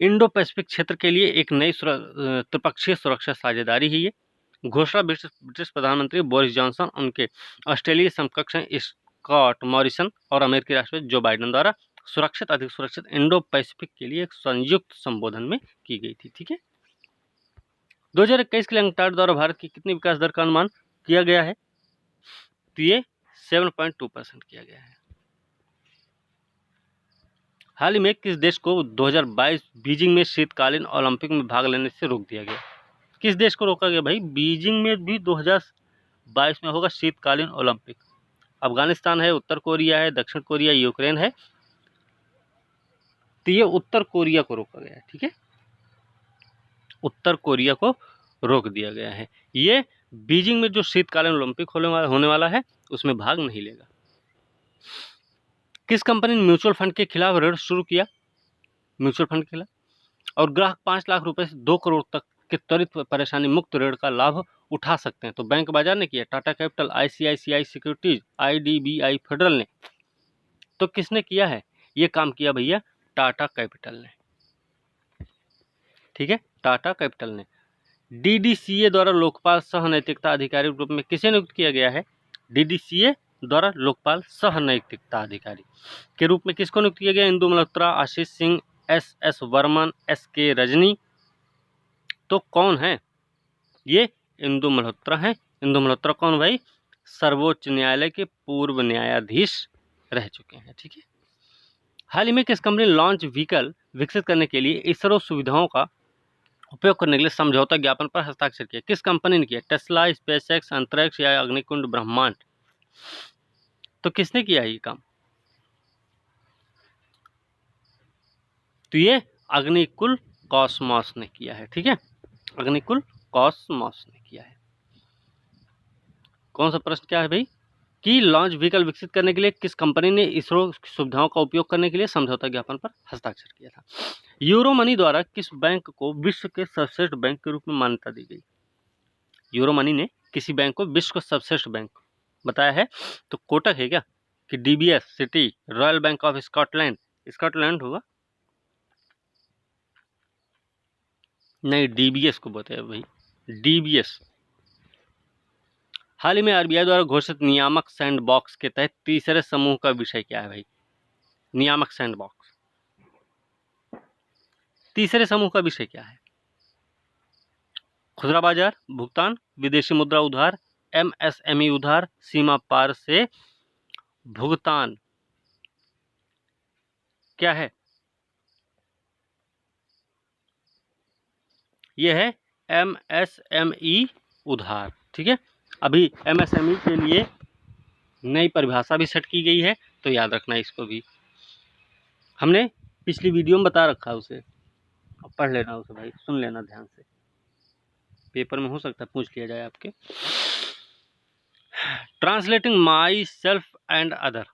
इंडो पैसिफिक क्षेत्र के लिए एक नई त्रिपक्षीय सुरक्षा साझेदारी है ये। घोषणा ब्रिटिश प्रधानमंत्री बोरिस जॉनसन, उनके ऑस्ट्रेलिया समकक्ष हैं स्कॉट मॉरिसन और अमेरिकी राष्ट्रपति जो बाइडेन द्वारा सुरक्षित अधिक सुरक्षित इंडो पैसिफिक के लिए एक संयुक्त संबोधन में की गई थी। ठीक है, 2021 के लिए अंकटाड द्वारा भारत की कितनी विकास दर का अनुमान किया गया है? तो ये 7.2% किया गया है। हाल ही में किस देश को 2022 बीजिंग में शीतकालीन ओलंपिक में भाग लेने से रोक दिया गया? किस देश को रोका गया भाई? बीजिंग में भी 2022 में होगा शीतकालीन ओलंपिक। अफगानिस्तान है, उत्तर कोरिया है, दक्षिण कोरिया, यूक्रेन है। तो ये उत्तर कोरिया को रोका गया है। ठीक है, उत्तर कोरिया को रोक दिया गया है। ये बीजिंग में जो शीतकालीन ओलंपिक होने वाला है उसमें भाग नहीं लेगा। किस कंपनी ने म्यूचुअल फंड के खिलाफ ऋण शुरू किया? म्यूचुअल फंड के खिलाफ, और ग्राहक 5 लाख रुपए से 2 करोड़ तक के त्वरित परेशानी मुक्त ऋण का लाभ उठा सकते हैं। तो बैंक बाजार ने किया, Tata capital, ICICI securities, IDBI federal ने। तो किसने किया है ये काम? किया भैया टाटा कैपिटल ने। ठीक है, टाटा कैपिटल ने। DDCA द्वारा लोकपाल सह नैतिकता अधिकारी के रूप में किसे नियुक्त किया गया है? DDCA द्वारा लोकपाल सह नैतिकता अधिकारी के रूप में किसको नियुक्त किया गया? Indu Malhotra, Ashish Singh, SS Varman, SK Rajni. तो कौन है ये? इंदु मल्होत्रा है। इंदु मल्होत्रा कौन भाई? सर्वोच्च न्यायालय के पूर्व न्यायाधीश रह चुके हैं। ठीक है, हाल ही में किस कंपनी ने लॉन्च व्हीकल विकसित करने के लिए इसरो सुविधाओं का उपयोग करने के लिए समझौता ज्ञापन पर हस्ताक्षर किया? किस कंपनी ने किया? टेस्ला, स्पेसएक्स, अंतरिक्ष या अग्निकुंड ब्रह्मांड? तो किसने किया ये काम? तो ये अग्निकुल कॉस्मॉस ने किया है। ठीक है, अग्निकुल कॉस्मॉस ने किया है। कौन सा प्रश्न क्या है भाई कि लॉन्च व्हीकल विकसित करने के लिए किस कंपनी ने इसरो सुविधाओं का उपयोग करने के लिए समझौता ज्ञापन पर हस्ताक्षर किया था? यूरो मनी द्वारा किस बैंक को विश्व के सर्वश्रेष्ठ बैंक के रूप में मान्यता दी गई? यूरो मनी ने किसी बैंक को विश्व का सर्वश्रेष्ठ बैंक बताया है। तो कोटक है क्या? कि DBS, city, royal bank of Scotland? Scotland होगा नहीं, DBS को बताया भाई, DBS। हाल ही में RBI द्वारा घोषित नियामक सैंडबॉक्स के तहत तीसरे समूह का विषय क्या है भाई? नियामक सैंडबॉक्स तीसरे समूह का विषय क्या है? खुदरा बाजार, भुगतान, विदेशी मुद्रा उधार, MSME उधार, सीमा पार से भुगतान। क्या है? यह है MSME उधार। ठीक है, अभी MSME के लिए नई परिभाषा भी सेट की गई है, तो याद रखना इसको भी। हमने पिछली वीडियो में बता रखा है उसे, अब पढ़ लेना उसे भाई, सुन लेना ध्यान से, पेपर में हो सकता है पूछ लिया जाए आपके। Translating my self and other,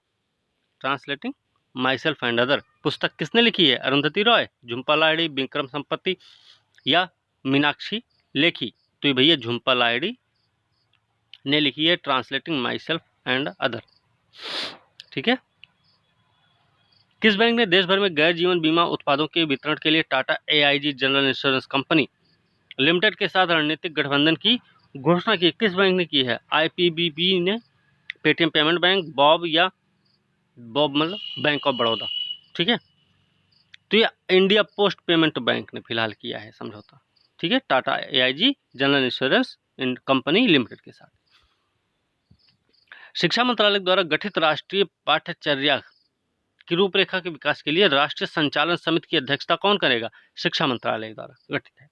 translating my self and other पुस्तक किसने लिखी है? अरुंधति रॉय, झुम्पा लाहिड़ी, विक्रम संपत्ति या मीनाक्षी लेखी? तो ये भैया झुम्पा लाहिड़ी ने लिखी है translating my self and other. ठीक है, किस बैंक ने देश भर में गैर जीवन बीमा उत्पादों के वितरण के लिए Tata AIG general insurance company limited के साथ रणनीतिक गठबंधन की घोषणा की? किस बैंक ने की है? आईपीबीबी ने, पेटीएम पेमेंट बैंक, बॉब मतलब बैंक ऑफ बड़ौदा। ठीक है, तो ये इंडिया पोस्ट पेमेंट बैंक ने फिलहाल किया है समझौता। ठीक है, Tata AIG general insurance company limited के साथ। शिक्षा मंत्रालय द्वारा गठित राष्ट्रीय पाठ्यचर्या की रूपरेखा के विकास के लिए राष्ट्रीय संचालन समिति की अध्यक्षता कौन करेगा? शिक्षा मंत्रालय द्वारा गठित है।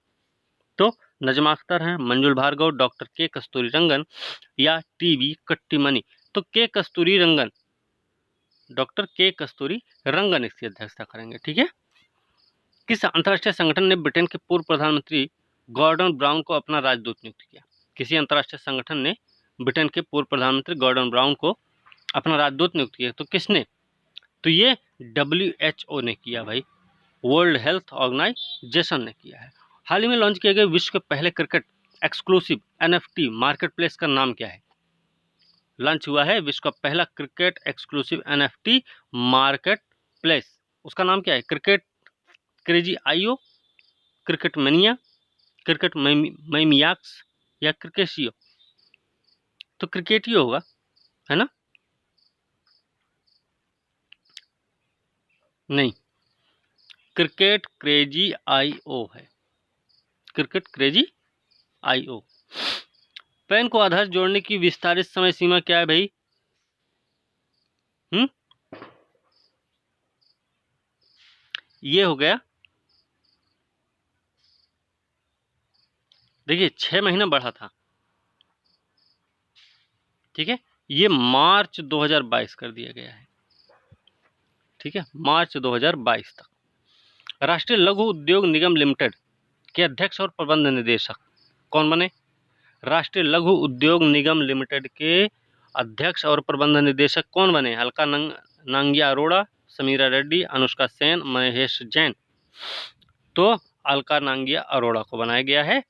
तो नजमा अख्तर हैं, मंजुल भार्गव, डॉक्टर के कस्तूरी रंगन या TB कट्टीमनी? तो डॉक्टर के कस्तूरी रंगन इसकी अध्यक्षता करेंगे। ठीक है, किस अंतर्राष्ट्रीय संगठन ने ब्रिटेन के पूर्व प्रधानमंत्री गॉर्डन ब्राउन को अपना राजदूत नियुक्त किया? किसी अंतर्राष्ट्रीय संगठन ने ब्रिटेन के पूर्व प्रधानमंत्री गॉर्डन ब्राउन को अपना राजदूत नियुक्त किया। तो किसने? तो ये WHO ने किया भाई, वर्ल्ड हेल्थ ऑर्गेनाइजेशन ने किया है। हाल ही में लॉन्च किए गए विश्व के पहले cricket exclusive NFT market place का नाम क्या है? लॉन्च हुआ है विश्व का पहला cricket exclusive NFT market place, उसका नाम क्या है? क्रिकेट क्रेजी IO, क्रिकेट मनिया, क्रिकेट मैमियाक्स या क्रिकेशियो? तो क्रिकेटियो होगा, है ना? नहीं, क्रिकेट क्रेजी IO है, क्रिकेट क्रेजी IO। पैन को आधार जोड़ने की विस्तारित समय सीमा क्या है भाई? ये हो गया, देखिए 6 महीना बढ़ा था। ठीक है, ये मार्च 2022 कर दिया गया है। ठीक है, मार्च 2022 तक। राष्ट्रीय लघु उद्योग निगम लिमिटेड के अध्यक्ष और प्रबंध निदेशक कौन बने? राष्ट्रीय लघु उद्योग निगम लिमिटेड के अध्यक्ष और प्रबंध निदेशक कौन बने? अलका नांगिया अरोड़ा, समीरा रेड्डी, अनुष्का सेन, महेश जैन? तो अलका नांगिया अरोड़ा को बनाया गया है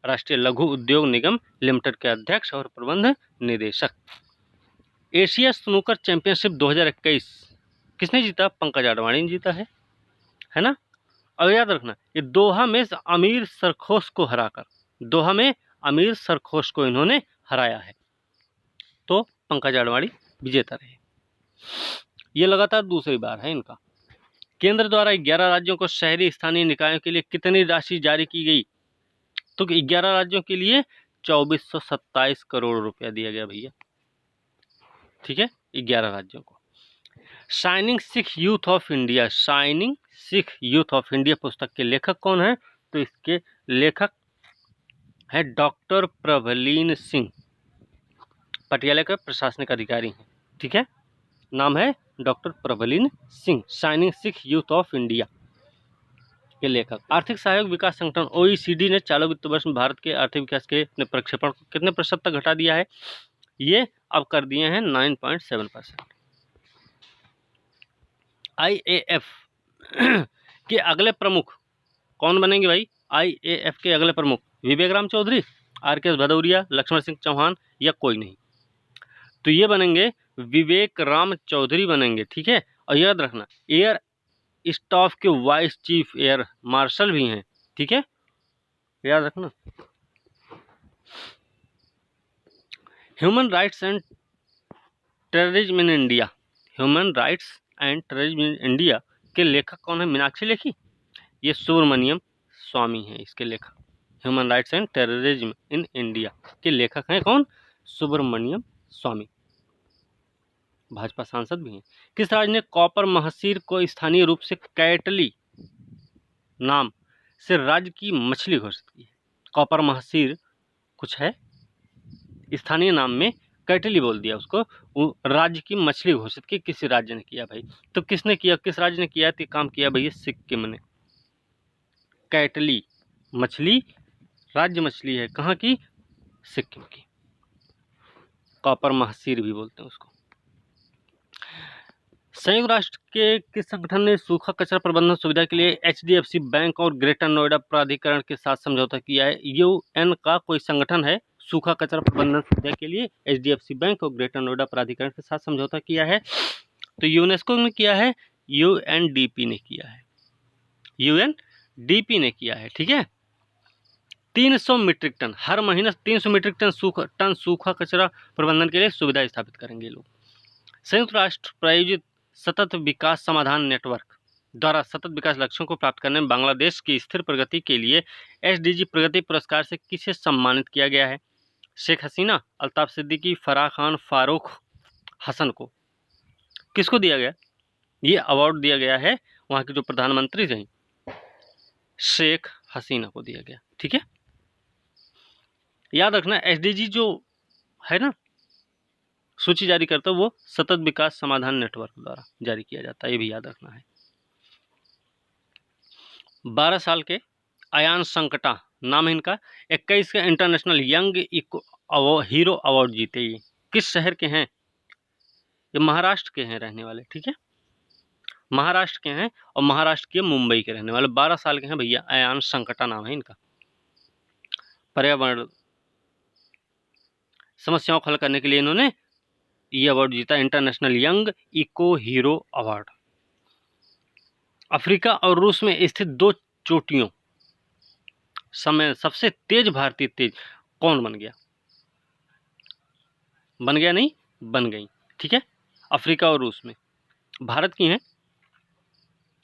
राष्ट्रीय लघु उद्योग निगम लिमिटेड के अध्यक्ष और प्रबंध निदेशक। एशिया स्नूकर चैंपियनशिप 2021 किसने जीता? पंकज आडवाणी ने जीता है ना? और याद रखना, ये दोहा में अमीर सरखोश को इन्होंने हराया है। तो पंकज आडवाणी विजेता रहे। ये लगातार दूसरी बार है इनका। केंद्र द्वारा 11 राज्यों को शहरी स्थानीय निकायों के लिए कितनी राशि जारी की गई? तो 11 राज्यों के लिए 2427 करोड़ रुपया दिया गया भैया। ठीक है, 11 राज्यों को। Shining Sikh youth of India पुस्तक के लेखक कौन है? तो इसके लेखक है डॉक्टर प्रभलीन सिंह, पटियाला के प्रशासनिक अधिकारी हैं। ठीक है, नाम है doctor Prabhleen Singh. Shining Sikh youth of India के लेखक। आर्थिक सहयोग विकास संगठन OECD ने चालू वित्त वर्ष में भारत के आर्थिक विकास के प्रक्षेपण को कितने प्रतिशत तक घटा दिया है? ये अब कर दिए हैं 9.7%। IAF के अगले प्रमुख कौन बनेंगे भाई? IAF के अगले प्रमुख विवेक राम चौधरी, RKS भदौरिया, लक्ष्मण सिंह चौहान या कोई नहीं? तो ये बनेंगे विवेक राम चौधरी बनेंगे। ठीक है, और याद रखना एयर स्टाफ के वाइस चीफ एयर मार्शल भी हैं। ठीक है, याद रखना। Human rights and terrorism in India के लेखक कौन है? मीनाक्षी लेखी, ये सुब्रमण्यम स्वामी हैं इसके लेखक। Human rights and terrorism in India के लेखक हैं कौन? सुब्रमण्यम स्वामी, भाजपा सांसद भी हैं। किस राज्य ने कॉपर महसीर को स्थानीय रूप से कैटली नाम से राज्य की मछली घोषित की है? कॉपर महसीर कुछ है, स्थानीय नाम में कैटली बोल दिया उसको, राज्य की मछली घोषित की। किसी राज्य ने किया भाई? तो किसने किया, किस राज्य ने किया? तो काम किया भैया सिक्किम ने। कैटली मछली राज्य मछली है, कहाँ की? सिक्किम की। कॉपर महसीर भी बोलते हैं उसको। संयुक्त राष्ट्र के किस संगठन ने सूखा कचरा प्रबंधन सुविधा के लिए HDFC बैंक और ग्रेटर नोएडा प्राधिकरण के साथ समझौता किया है? UN का कोई संगठन है सूखा कचरा प्रबंधन सुविधा के लिए HDFC बैंक और ग्रेटर नोएडा प्राधिकरण के साथ समझौता किया है। तो यूनेस्को ने किया है, UNDP ने किया है, UNDP ने किया है। ठीक है, 300 मीट्रिक टन हर महीने 300 मीट्रिक टन सूखा कचरा प्रबंधन के लिए सुविधा स्थापित करेंगे लोग। संयुक्त राष्ट्र प्रायोजित सतत विकास समाधान नेटवर्क द्वारा सतत विकास लक्ष्यों को प्राप्त करने में बांग्लादेश की स्थिर प्रगति के लिए SDG प्रगति पुरस्कार से किसे सम्मानित किया गया है? शेख हसीना, अल्ताफ सिद्दीकी, फराह खान, फारूक हसन को किसको दिया गया? ये अवार्ड दिया गया है वहाँ के जो प्रधानमंत्री थे शेख हसीना को दिया गया। ठीक है, याद रखना SDG जो है ना सूची जारी करता है वो सतत विकास समाधान नेटवर्क द्वारा जारी किया जाता है, ये भी याद रखना है। 12 साल के अयान संकटा नाम है इनका, 21 का इंटरनेशनल यंग हीरो अवार्ड जीते। ये किस शहर के हैं? ये महाराष्ट्र के हैं रहने वाले। ठीक है, महाराष्ट्र के हैं और महाराष्ट्र के मुंबई के रहने वाले 12 साल के हैं भैया, अयान संकटा नाम है इनका। पर्यावरण समस्याओं को हल करने के लिए इन्होंने ये अवार्ड जीता, international young eco hero award. Africa और रूस में स्थित 2 चोटियों समय सबसे तेज भारतीय तेज कौन बन गया? बन गया नहीं, बन गई। ठीक है, अफ्रीका और रूस में भारत की हैं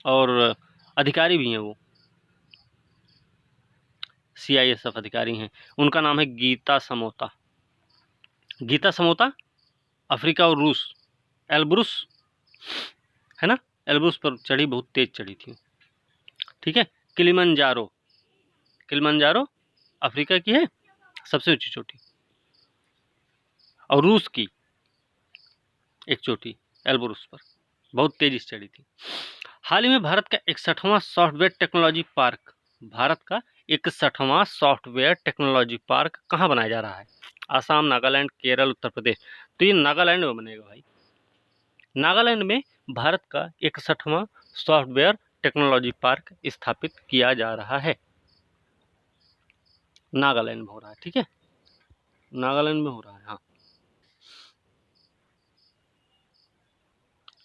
और अधिकारी भी हैं, वो CISF अधिकारी हैं। उनका नाम है गीता समोता। गीता समोता, अफ्रीका और रूस, एल्ब्रुस है ना, एल्ब्रुस पर चढ़ी, बहुत तेज चढ़ी थी। ठीक है, किलिमंजारो, किलिमंजारो अफ्रीका की है सबसे ऊंची चोटी, और रूस की एक चोटी एल्ब्रुस पर बहुत तेजी से चढ़ी थी। हाल ही में भारत का 61वां सॉफ्टवेयर टेक्नोलॉजी पार्क, भारत का 61वां सॉफ्टवेयर टेक्नोलॉजी पार्क कहाँ बनाया जा रहा है? आसाम, नागालैंड, केरल, उत्तर प्रदेश। तो ये नागालैंड में बनेगा भाई। नागालैंड में भारत का 61वां सॉफ्टवेयर टेक्नोलॉजी पार्क स्थापित किया जा रहा है, नागालैंड में हो रहा है। ठीक है, नागालैंड में हो रहा है। हाँ,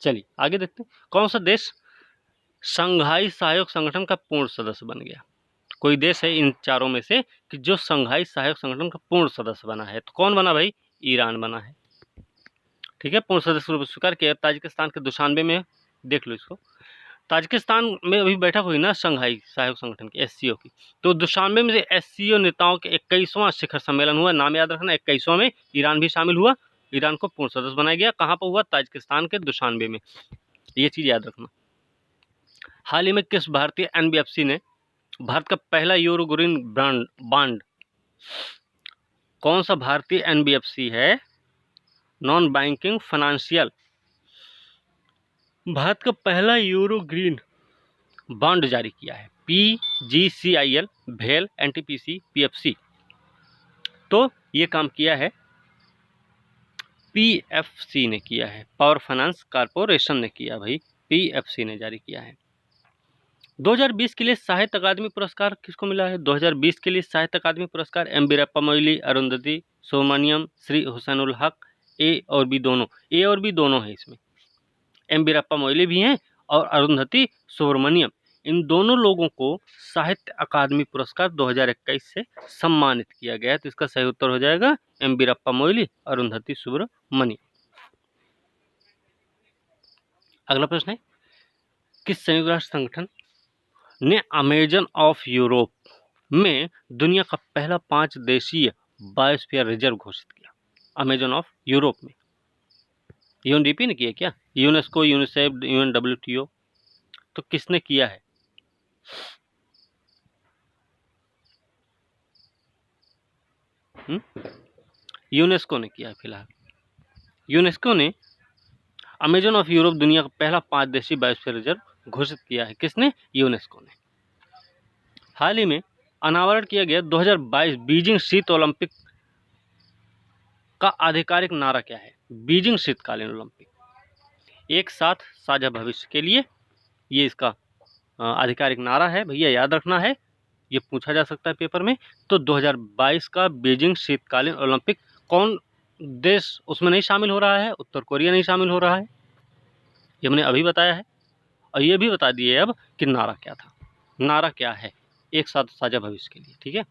चलिए आगे देखते हैं। कौन सा देश शंघाई सहयोग संगठन का पूर्ण सदस्य बन गया? कोई देश है इन चारों में से कि जो शंघाई सहयोग संगठन का पूर्ण सदस्य बना है, तो कौन बना भाई? ईरान बना है। ठीक है, पूर्ण सदस्य रूप स्वीकार किया ताजिकिस्तान के दुशानबे में। देख लो इसको, ताजिकिस्तान में अभी बैठक हुई ना शंघाई सहयोग संगठन की, SCO की, तो दुशानबे में से SCO नेताओं के 21वां शिखर सम्मेलन हुआ। नाम याद रखना, 21वां में ईरान भी शामिल हुआ। ईरान को पूर्ण सदस्य बनाया गया। कहाँ पर हुआ? ताजिकिस्तान के दुशानबे में। ये चीज याद रखना। हाल ही में किस भारतीय NBFC ने भारत का पहला यूरो ग्रीन बॉन्ड, कौन सा भारतीय NBFC है, नॉन बैंकिंग फाइनेंशियल, भारत का पहला यूरो ग्रीन बॉन्ड जारी किया है? PGCIL, भेल, NTPC, PFC। तो ये काम किया है PFC ने किया है, पावर फाइनेंस कारपोरेशन ने किया भाई, PFC ने जारी किया है। 2020 के लिए साहित्य अकादमी पुरस्कार किसको मिला है? 2020 के लिए साहित्य अकादमी पुरस्कार M वीरप्पा मोइली, अरुंधति सुब्रमण्यम, श्री हुसैनुल हक, A और B दोनों है इसमें। M वीरप्पा मोइली भी हैं और अरुंधति सुब्रमण्यम, इन दोनों लोगों को साहित्य अकादमी पुरस्कार 2021 से सम्मानित किया गया है। तो इसका सही उत्तर हो जाएगा M वीरप्पा मोइली, अरुंधति सुब्रमण्यम। अगला प्रश्न है, किस संयुक्त राष्ट्र संगठन ने अमेजन ऑफ यूरोप में दुनिया का पहला 5 देशीय बायोस्फीयर रिजर्व घोषित किया? अमेजन ऑफ यूरोप में UNDP ने किया क्या? यूनेस्को, यूनिसेफ, UNWTO, तो किसने किया है? यूनेस्को ने किया है। फिलहाल यूनेस्को ने अमेजन ऑफ यूरोप दुनिया का पहला 5 देशीय बायोस्फीयर रिजर्व घोषित किया है। किसने? यूनेस्को ने। हाल ही में अनावरण किया गया 2022 बीजिंग शीत ओलंपिक का आधिकारिक नारा क्या है? बीजिंग शीतकालीन ओलंपिक, एक साथ साझा भविष्य के लिए, ये इसका आधिकारिक नारा है भैया, याद रखना है, ये पूछा जा सकता है पेपर में। तो 2022 का बीजिंग शीतकालीन ओलंपिक, कौन देश उसमें नहीं शामिल हो रहा है? उत्तर कोरिया नहीं शामिल हो रहा है, ये मैंने अभी बताया है। और ये भी बता दिए अब कि नारा क्या था। नारा क्या है? एक साथ साझा भविष्य के लिए। ठीक है,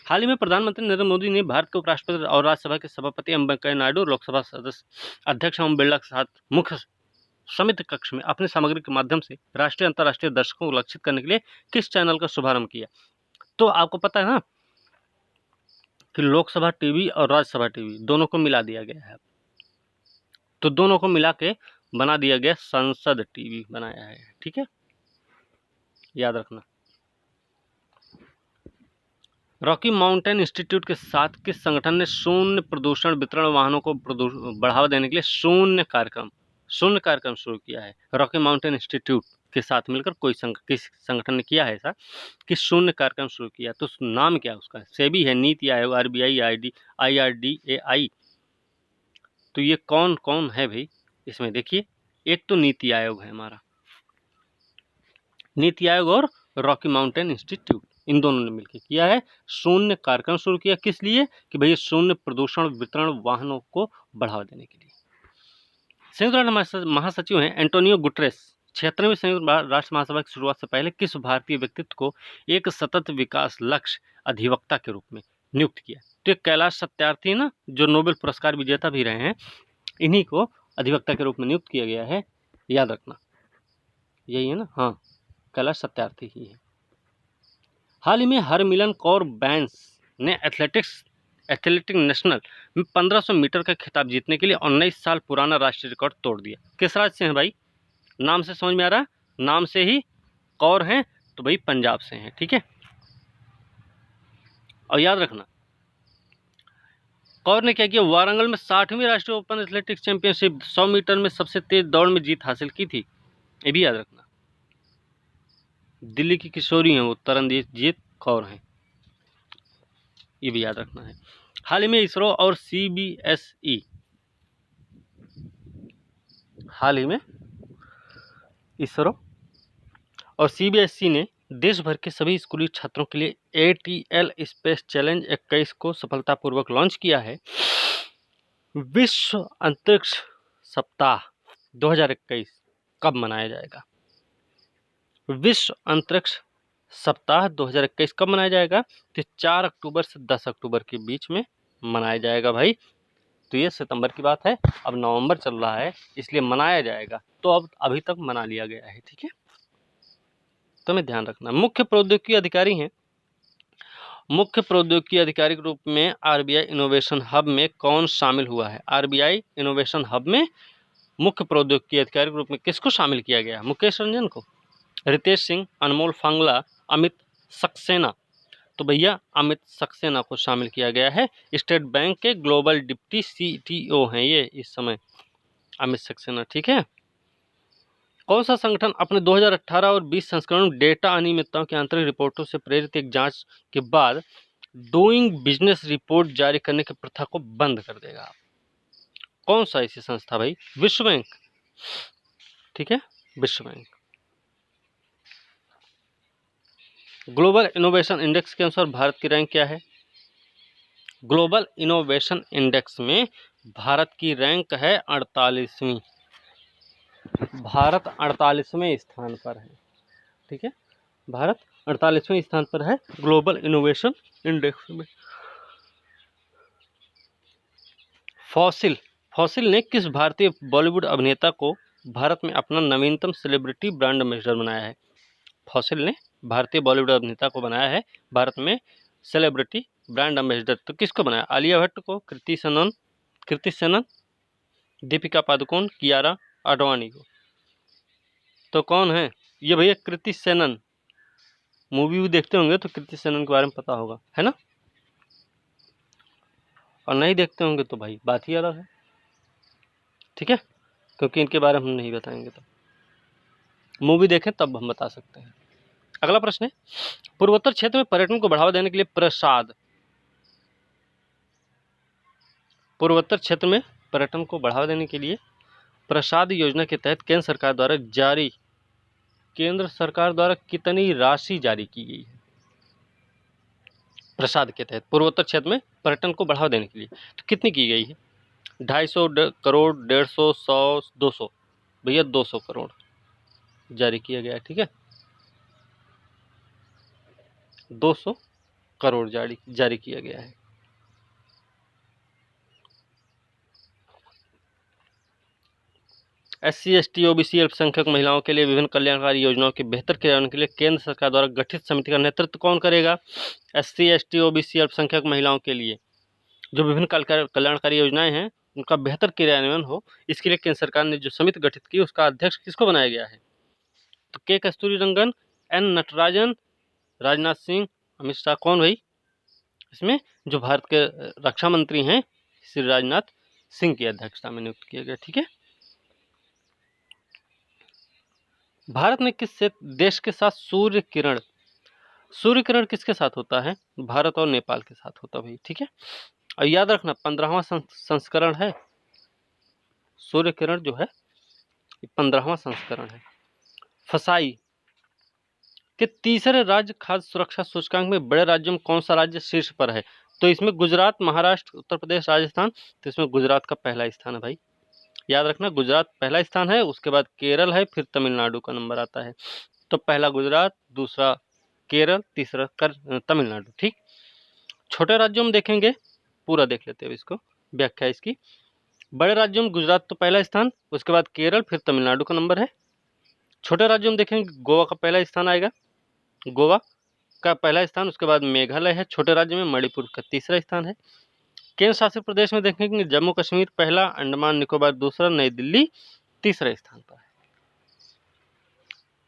हाल ही में प्रधानमंत्री नरेंद्र मोदी ने भारत के उपराष्ट्रपति और राज्यसभा के सभापति एम वेंकैया नायडू, लोकसभा सदस्य अध्यक्ष ओम बिरला के साथ मुख्य समिति कक्ष में अपनी सामग्री के माध्यम से राष्ट्रीय अंतर्राष्ट्रीय दर्शकों को लक्षित करने के लिए किस चैनल का शुभारंभ किया? तो आपको पता है ना कि लोकसभा टीवी और राज्यसभा टीवी दोनों को मिला दिया गया है। तो दोनों को मिला के बना दिया गया संसद टीवी बनाया है। ठीक है, याद रखना। रॉकी माउंटेन इंस्टीट्यूट के साथ किस संगठन ने शून्य प्रदूषण वितरण वाहनों को बढ़ावा देने के लिए शून्य कार्यक्रम शुरू किया है? रॉकी माउंटेन इंस्टीट्यूट के साथ मिलकर किस संगठन ने किया है ऐसा कि शून्य कार्यक्रम शुरू किया? तो नाम क्या है उसका? सेबी है, नीति आयोग, आरबीआई, IRDAI। तो ये कौन कौन है भाई इसमें? देखिए, एक तो नीति आयोग है हमारा, नीति आयोग और रॉकी माउंटेन इंस्टीट्यूट, इन दोनों ने मिलकर किया है शून्य कार्यक्रम शुरू किया। किस लिए? कि भैया शून्य प्रदूषण वितरण वाहनों को बढ़ावा देने के लिए। संयुक्त राष्ट्र महासचिव हैं एंटोनियो गुटरेस 76वें संयुक्त राष्ट्र महासभा की शुरुआत से पहले किस भारतीय व्यक्तित्व को एक सतत विकास लक्ष्य अधिवक्ता के रूप में नियुक्त किया? तो कैलाश सत्यार्थी ना, जो नोबेल पुरस्कार विजेता भी रहे हैं, इन्हीं को अधिवक्ता के रूप में नियुक्त किया गया है। याद रखना, यही है ना? हाँ, कैलाश सत्यार्थी ही है। हाल ही में हरमिलन कौर बैंस ने एथलेटिक नेशनल में 1500 मीटर का खिताब जीतने के लिए 19 साल पुराना राष्ट्रीय रिकॉर्ड तोड़ दिया। किस राज्य से हैं भाई? नाम से समझ में आ रहा है, नाम से ही कौर हैं, तो भाई पंजाब से हैं। ठीक है, और याद रखना कौर ने क्या किया? वारंगल में 60वीं राष्ट्रीय ओपन एथलेटिक्स चैंपियनशिप 100 मीटर में सबसे तेज दौड़ में जीत हासिल की थी। ये भी याद रखना। दिल्ली की किशोरी हैं वो, तरनजीत कौर हैं, ये भी याद रखना है। हाल ही में इसरो और CBSE ने देश भर के सभी स्कूली छात्रों के लिए ATL स्पेस चैलेंज 21 को सफलतापूर्वक लॉन्च किया है। विश्व अंतरिक्ष सप्ताह 2021 कब मनाया जाएगा? विश्व अंतरिक्ष सप्ताह 2021 कब मनाया जाएगा? तो 4 अक्टूबर से 10 अक्टूबर के बीच में मनाया जाएगा भाई। तो ये सितंबर की बात है, अब नवंबर चल रहा है, इसलिए मनाया जाएगा। तो अब अभी तक मना लिया गया है। ठीक है, तो हमें ध्यान रखना। मुख्य प्रौद्योगिकी अधिकारी हैं। मुख्य प्रौद्योगिकी अधिकारी के रूप में RBI इनोवेशन हब में कौन शामिल हुआ है? RBI इनोवेशन हब में मुख्य प्रौद्योगिकी अधिकारी के रूप में किसको शामिल किया गया? मुकेश रंजन को, रितेश सिंह, अनमोल फांगला, अमित सक्सेना। तो भैया अमित सक्सेना को शामिल किया गया है। स्टेट बैंक के ग्लोबल डिप्टी CTO हैं ये इस समय, अमित सक्सेना। ठीक है, कौन सा संगठन अपने 2018 और 20 संस्करण डेटा अनियमितताओं की आंतरिक रिपोर्टों से प्रेरित एक जांच के बाद डूइंग बिजनेस रिपोर्ट जारी करने की प्रथा को बंद कर देगा? कौन सा ऐसी संस्था भाई? विश्व बैंक। ठीक है, विश्व बैंक। ग्लोबल इनोवेशन इंडेक्स के अनुसार भारत की रैंक क्या है? ग्लोबल इनोवेशन इंडेक्स में भारत की रैंक है 48वीं। भारत 48वें स्थान पर है। ठीक है, भारत 48वें स्थान पर है ग्लोबल इनोवेशन इंडेक्स में। फॉसिल ने किस भारतीय बॉलीवुड अभिनेता को भारत में अपना नवीनतम सेलिब्रिटी ब्रांड एम्बेसडर बनाया है? फॉसिल ने भारतीय बॉलीवुड अभिनेता को बनाया है भारत में सेलिब्रिटी ब्रांड एम्बेसडर। तो किसको बनाया? आलिया भट्ट को, कृति सेनन, दीपिका पादुकोण, कियारा आडवाणी को। तो कौन है ये भैया? कृति सेनन। मूवी भी देखते होंगे तो कृति सेनन के बारे में पता होगा, है ना? और नहीं देखते होंगे तो भाई बात ही अलग है। ठीक है, क्योंकि इनके बारे में हम नहीं बताएंगे, तो मूवी देखें तब हम बता सकते हैं। अगला प्रश्न है, पूर्वोत्तर क्षेत्र में पर्यटन को बढ़ावा देने के लिए पूर्वोत्तर क्षेत्र में पर्यटन को बढ़ावा देने के लिए प्रसाद योजना के तहत केंद्र सरकार द्वारा कितनी राशि जारी की गई है? प्रसाद के तहत पूर्वोत्तर क्षेत्र में पर्यटन को बढ़ावा देने के लिए तो कितनी की गई है? 250 करोड़, 150, 100, 200। भैया 200 करोड़ जारी किया गया है। ठीक है, 200 करोड़ जारी किया गया है। SC, ST, OBC अल्पसंख्यक महिलाओं के लिए विभिन्न कल्याणकारी योजनाओं के बेहतर क्रियान्वयन के लिए केंद्र सरकार द्वारा गठित समिति का नेतृत्व कौन करेगा? SC, ST, OBC अल्पसंख्यक महिलाओं के लिए जो विभिन्न कल्याणकारी योजनाएं हैं उनका बेहतर क्रियान्वयन हो, इसके लिए केंद्र सरकार ने जो समिति गठित की उसका अध्यक्ष किसको बनाया गया है? तो के कस्तूरीरंगन, N नटराजन, राजनाथ सिंह, अमित शाह। कौन भाई? इसमें जो भारत के रक्षा मंत्री हैं श्री राजनाथ सिंह की अध्यक्षता में नियुक्त किया गया। ठीक है। भारत ने किस देश के साथ सूर्य किरण किसके साथ होता है? भारत और नेपाल के साथ होता भाई। ठीक है। और याद रखना 15वां संस्करण है सूर्य किरण जो है, 15वां संस्करण है। फसाई के तीसरे राज्य खाद्य सुरक्षा सूचकांक में बड़े राज्यों में कौन सा राज्य शीर्ष पर है? तो इसमें गुजरात, महाराष्ट्र, उत्तर प्रदेश, राजस्थान। तो इसमें गुजरात का पहला स्थान है भाई, याद रखना। गुजरात पहला स्थान है, उसके बाद केरल है, फिर तमिलनाडु का नंबर आता है। तो पहला गुजरात, दूसरा केरल, तीसरा तमिलनाडु। ठीक। छोटे राज्यों में देखेंगे, पूरा देख लेते हैं इसको, व्याख्या इसकी। बड़े राज्यों में गुजरात तो पहला स्थान, उसके बाद केरल, फिर तमिलनाडु का नंबर है। छोटे राज्यों में देखेंगे गोवा का पहला स्थान आएगा, गोवा का पहला स्थान, उसके बाद मेघालय है छोटे राज्य में, मणिपुर का तीसरा स्थान है। केंद्र शासित प्रदेश में देखेंगे जम्मू कश्मीर पहला, अंडमान निकोबार दूसरा, नई दिल्ली तीसरे स्थान पर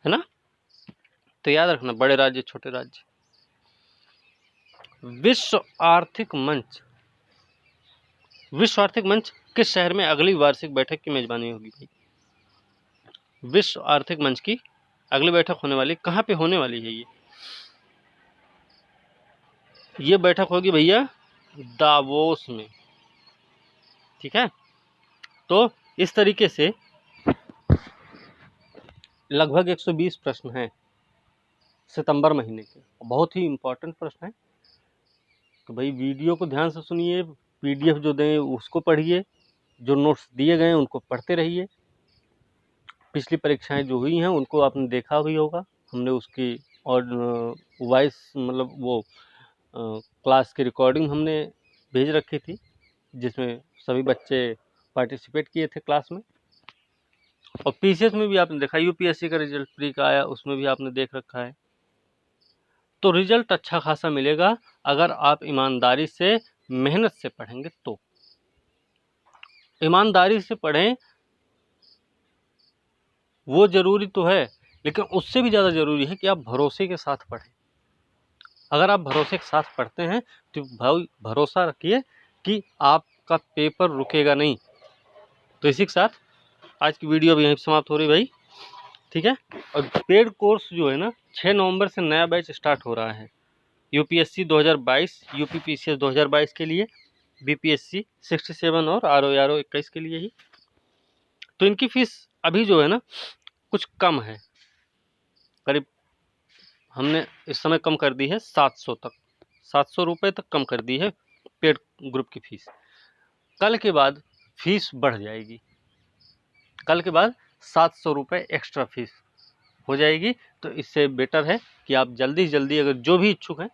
है ना। तो याद रखना बड़े राज्य, छोटे राज्य। विश्व आर्थिक मंच किस शहर में अगली वार्षिक बैठक की मेजबानी होगी भाई? विश्व आर्थिक मंच की अगली बैठक होने वाली कहाँ पे होने वाली है? ये बैठक होगी भैया दावोस में। ठीक है। तो इस तरीके से लगभग 120 प्रश्न हैं सितंबर महीने के, बहुत ही इंपॉर्टेंट प्रश्न है। तो भाई वीडियो को ध्यान से सुनिए, PDF जो दें उसको पढ़िए, जो नोट्स दिए गए हैं उनको पढ़ते रहिए। पिछली परीक्षाएं जो हुई हैं उनको आपने देखा भी होगा, हमने उसकी और वॉइस मतलब वो क्लास की रिकॉर्डिंग हमने भेज रखी थी, जिसमें सभी बच्चे पार्टिसिपेट किए थे क्लास में। और PCS में भी आपने देखा, UPSC का रिजल्ट प्री का आया, उसमें भी आपने देख रखा है। तो रिजल्ट अच्छा खासा मिलेगा अगर आप ईमानदारी से, मेहनत से पढ़ेंगे तो। ईमानदारी से पढ़ें वो जरूरी तो है, लेकिन उससे भी ज़्यादा जरूरी है कि आप भरोसे के साथ पढ़ें। अगर आप भरोसे के साथ पढ़ते हैं तो भाई भरोसा रखिए कि आपका पेपर रुकेगा नहीं। तो इसी के साथ आज की वीडियो भी यहीं समाप्त हो रही भाई। ठीक है। और पेड कोर्स जो है ना, 6 नवंबर से नया बैच स्टार्ट हो रहा है। UPSC 2022, UPPCS 2022 के लिए, BPSC 67 और RO 21 के लिए ही। तो इनकी फीस अभी जो है ना कुछ कम है, करीब हमने इस समय कम कर दी है 700 तक, 700 रुपये तक कम कर दी है पेड ग्रुप की फीस। कल के बाद फीस बढ़ जाएगी, कल के बाद 700 रुपये एक्स्ट्रा फीस हो जाएगी। तो इससे बेटर है कि आप जल्दी जल्दी, अगर जो भी इच्छुक हैं,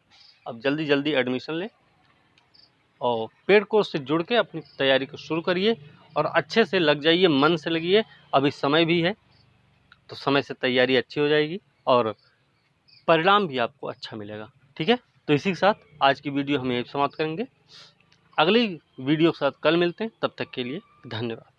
आप जल्दी जल्दी एडमिशन लें और पेड कोर्स से जुड़ के अपनी तैयारी को शुरू करिए और अच्छे से लग जाइए, मन से लगिए। अभी समय भी है तो समय से तैयारी अच्छी हो जाएगी और परिणाम भी आपको अच्छा मिलेगा। ठीक है। तो इसी के साथ आज की वीडियो हम यहीं समाप्त करेंगे। अगली वीडियो के साथ कल मिलते हैं, तब तक के लिए धन्यवाद।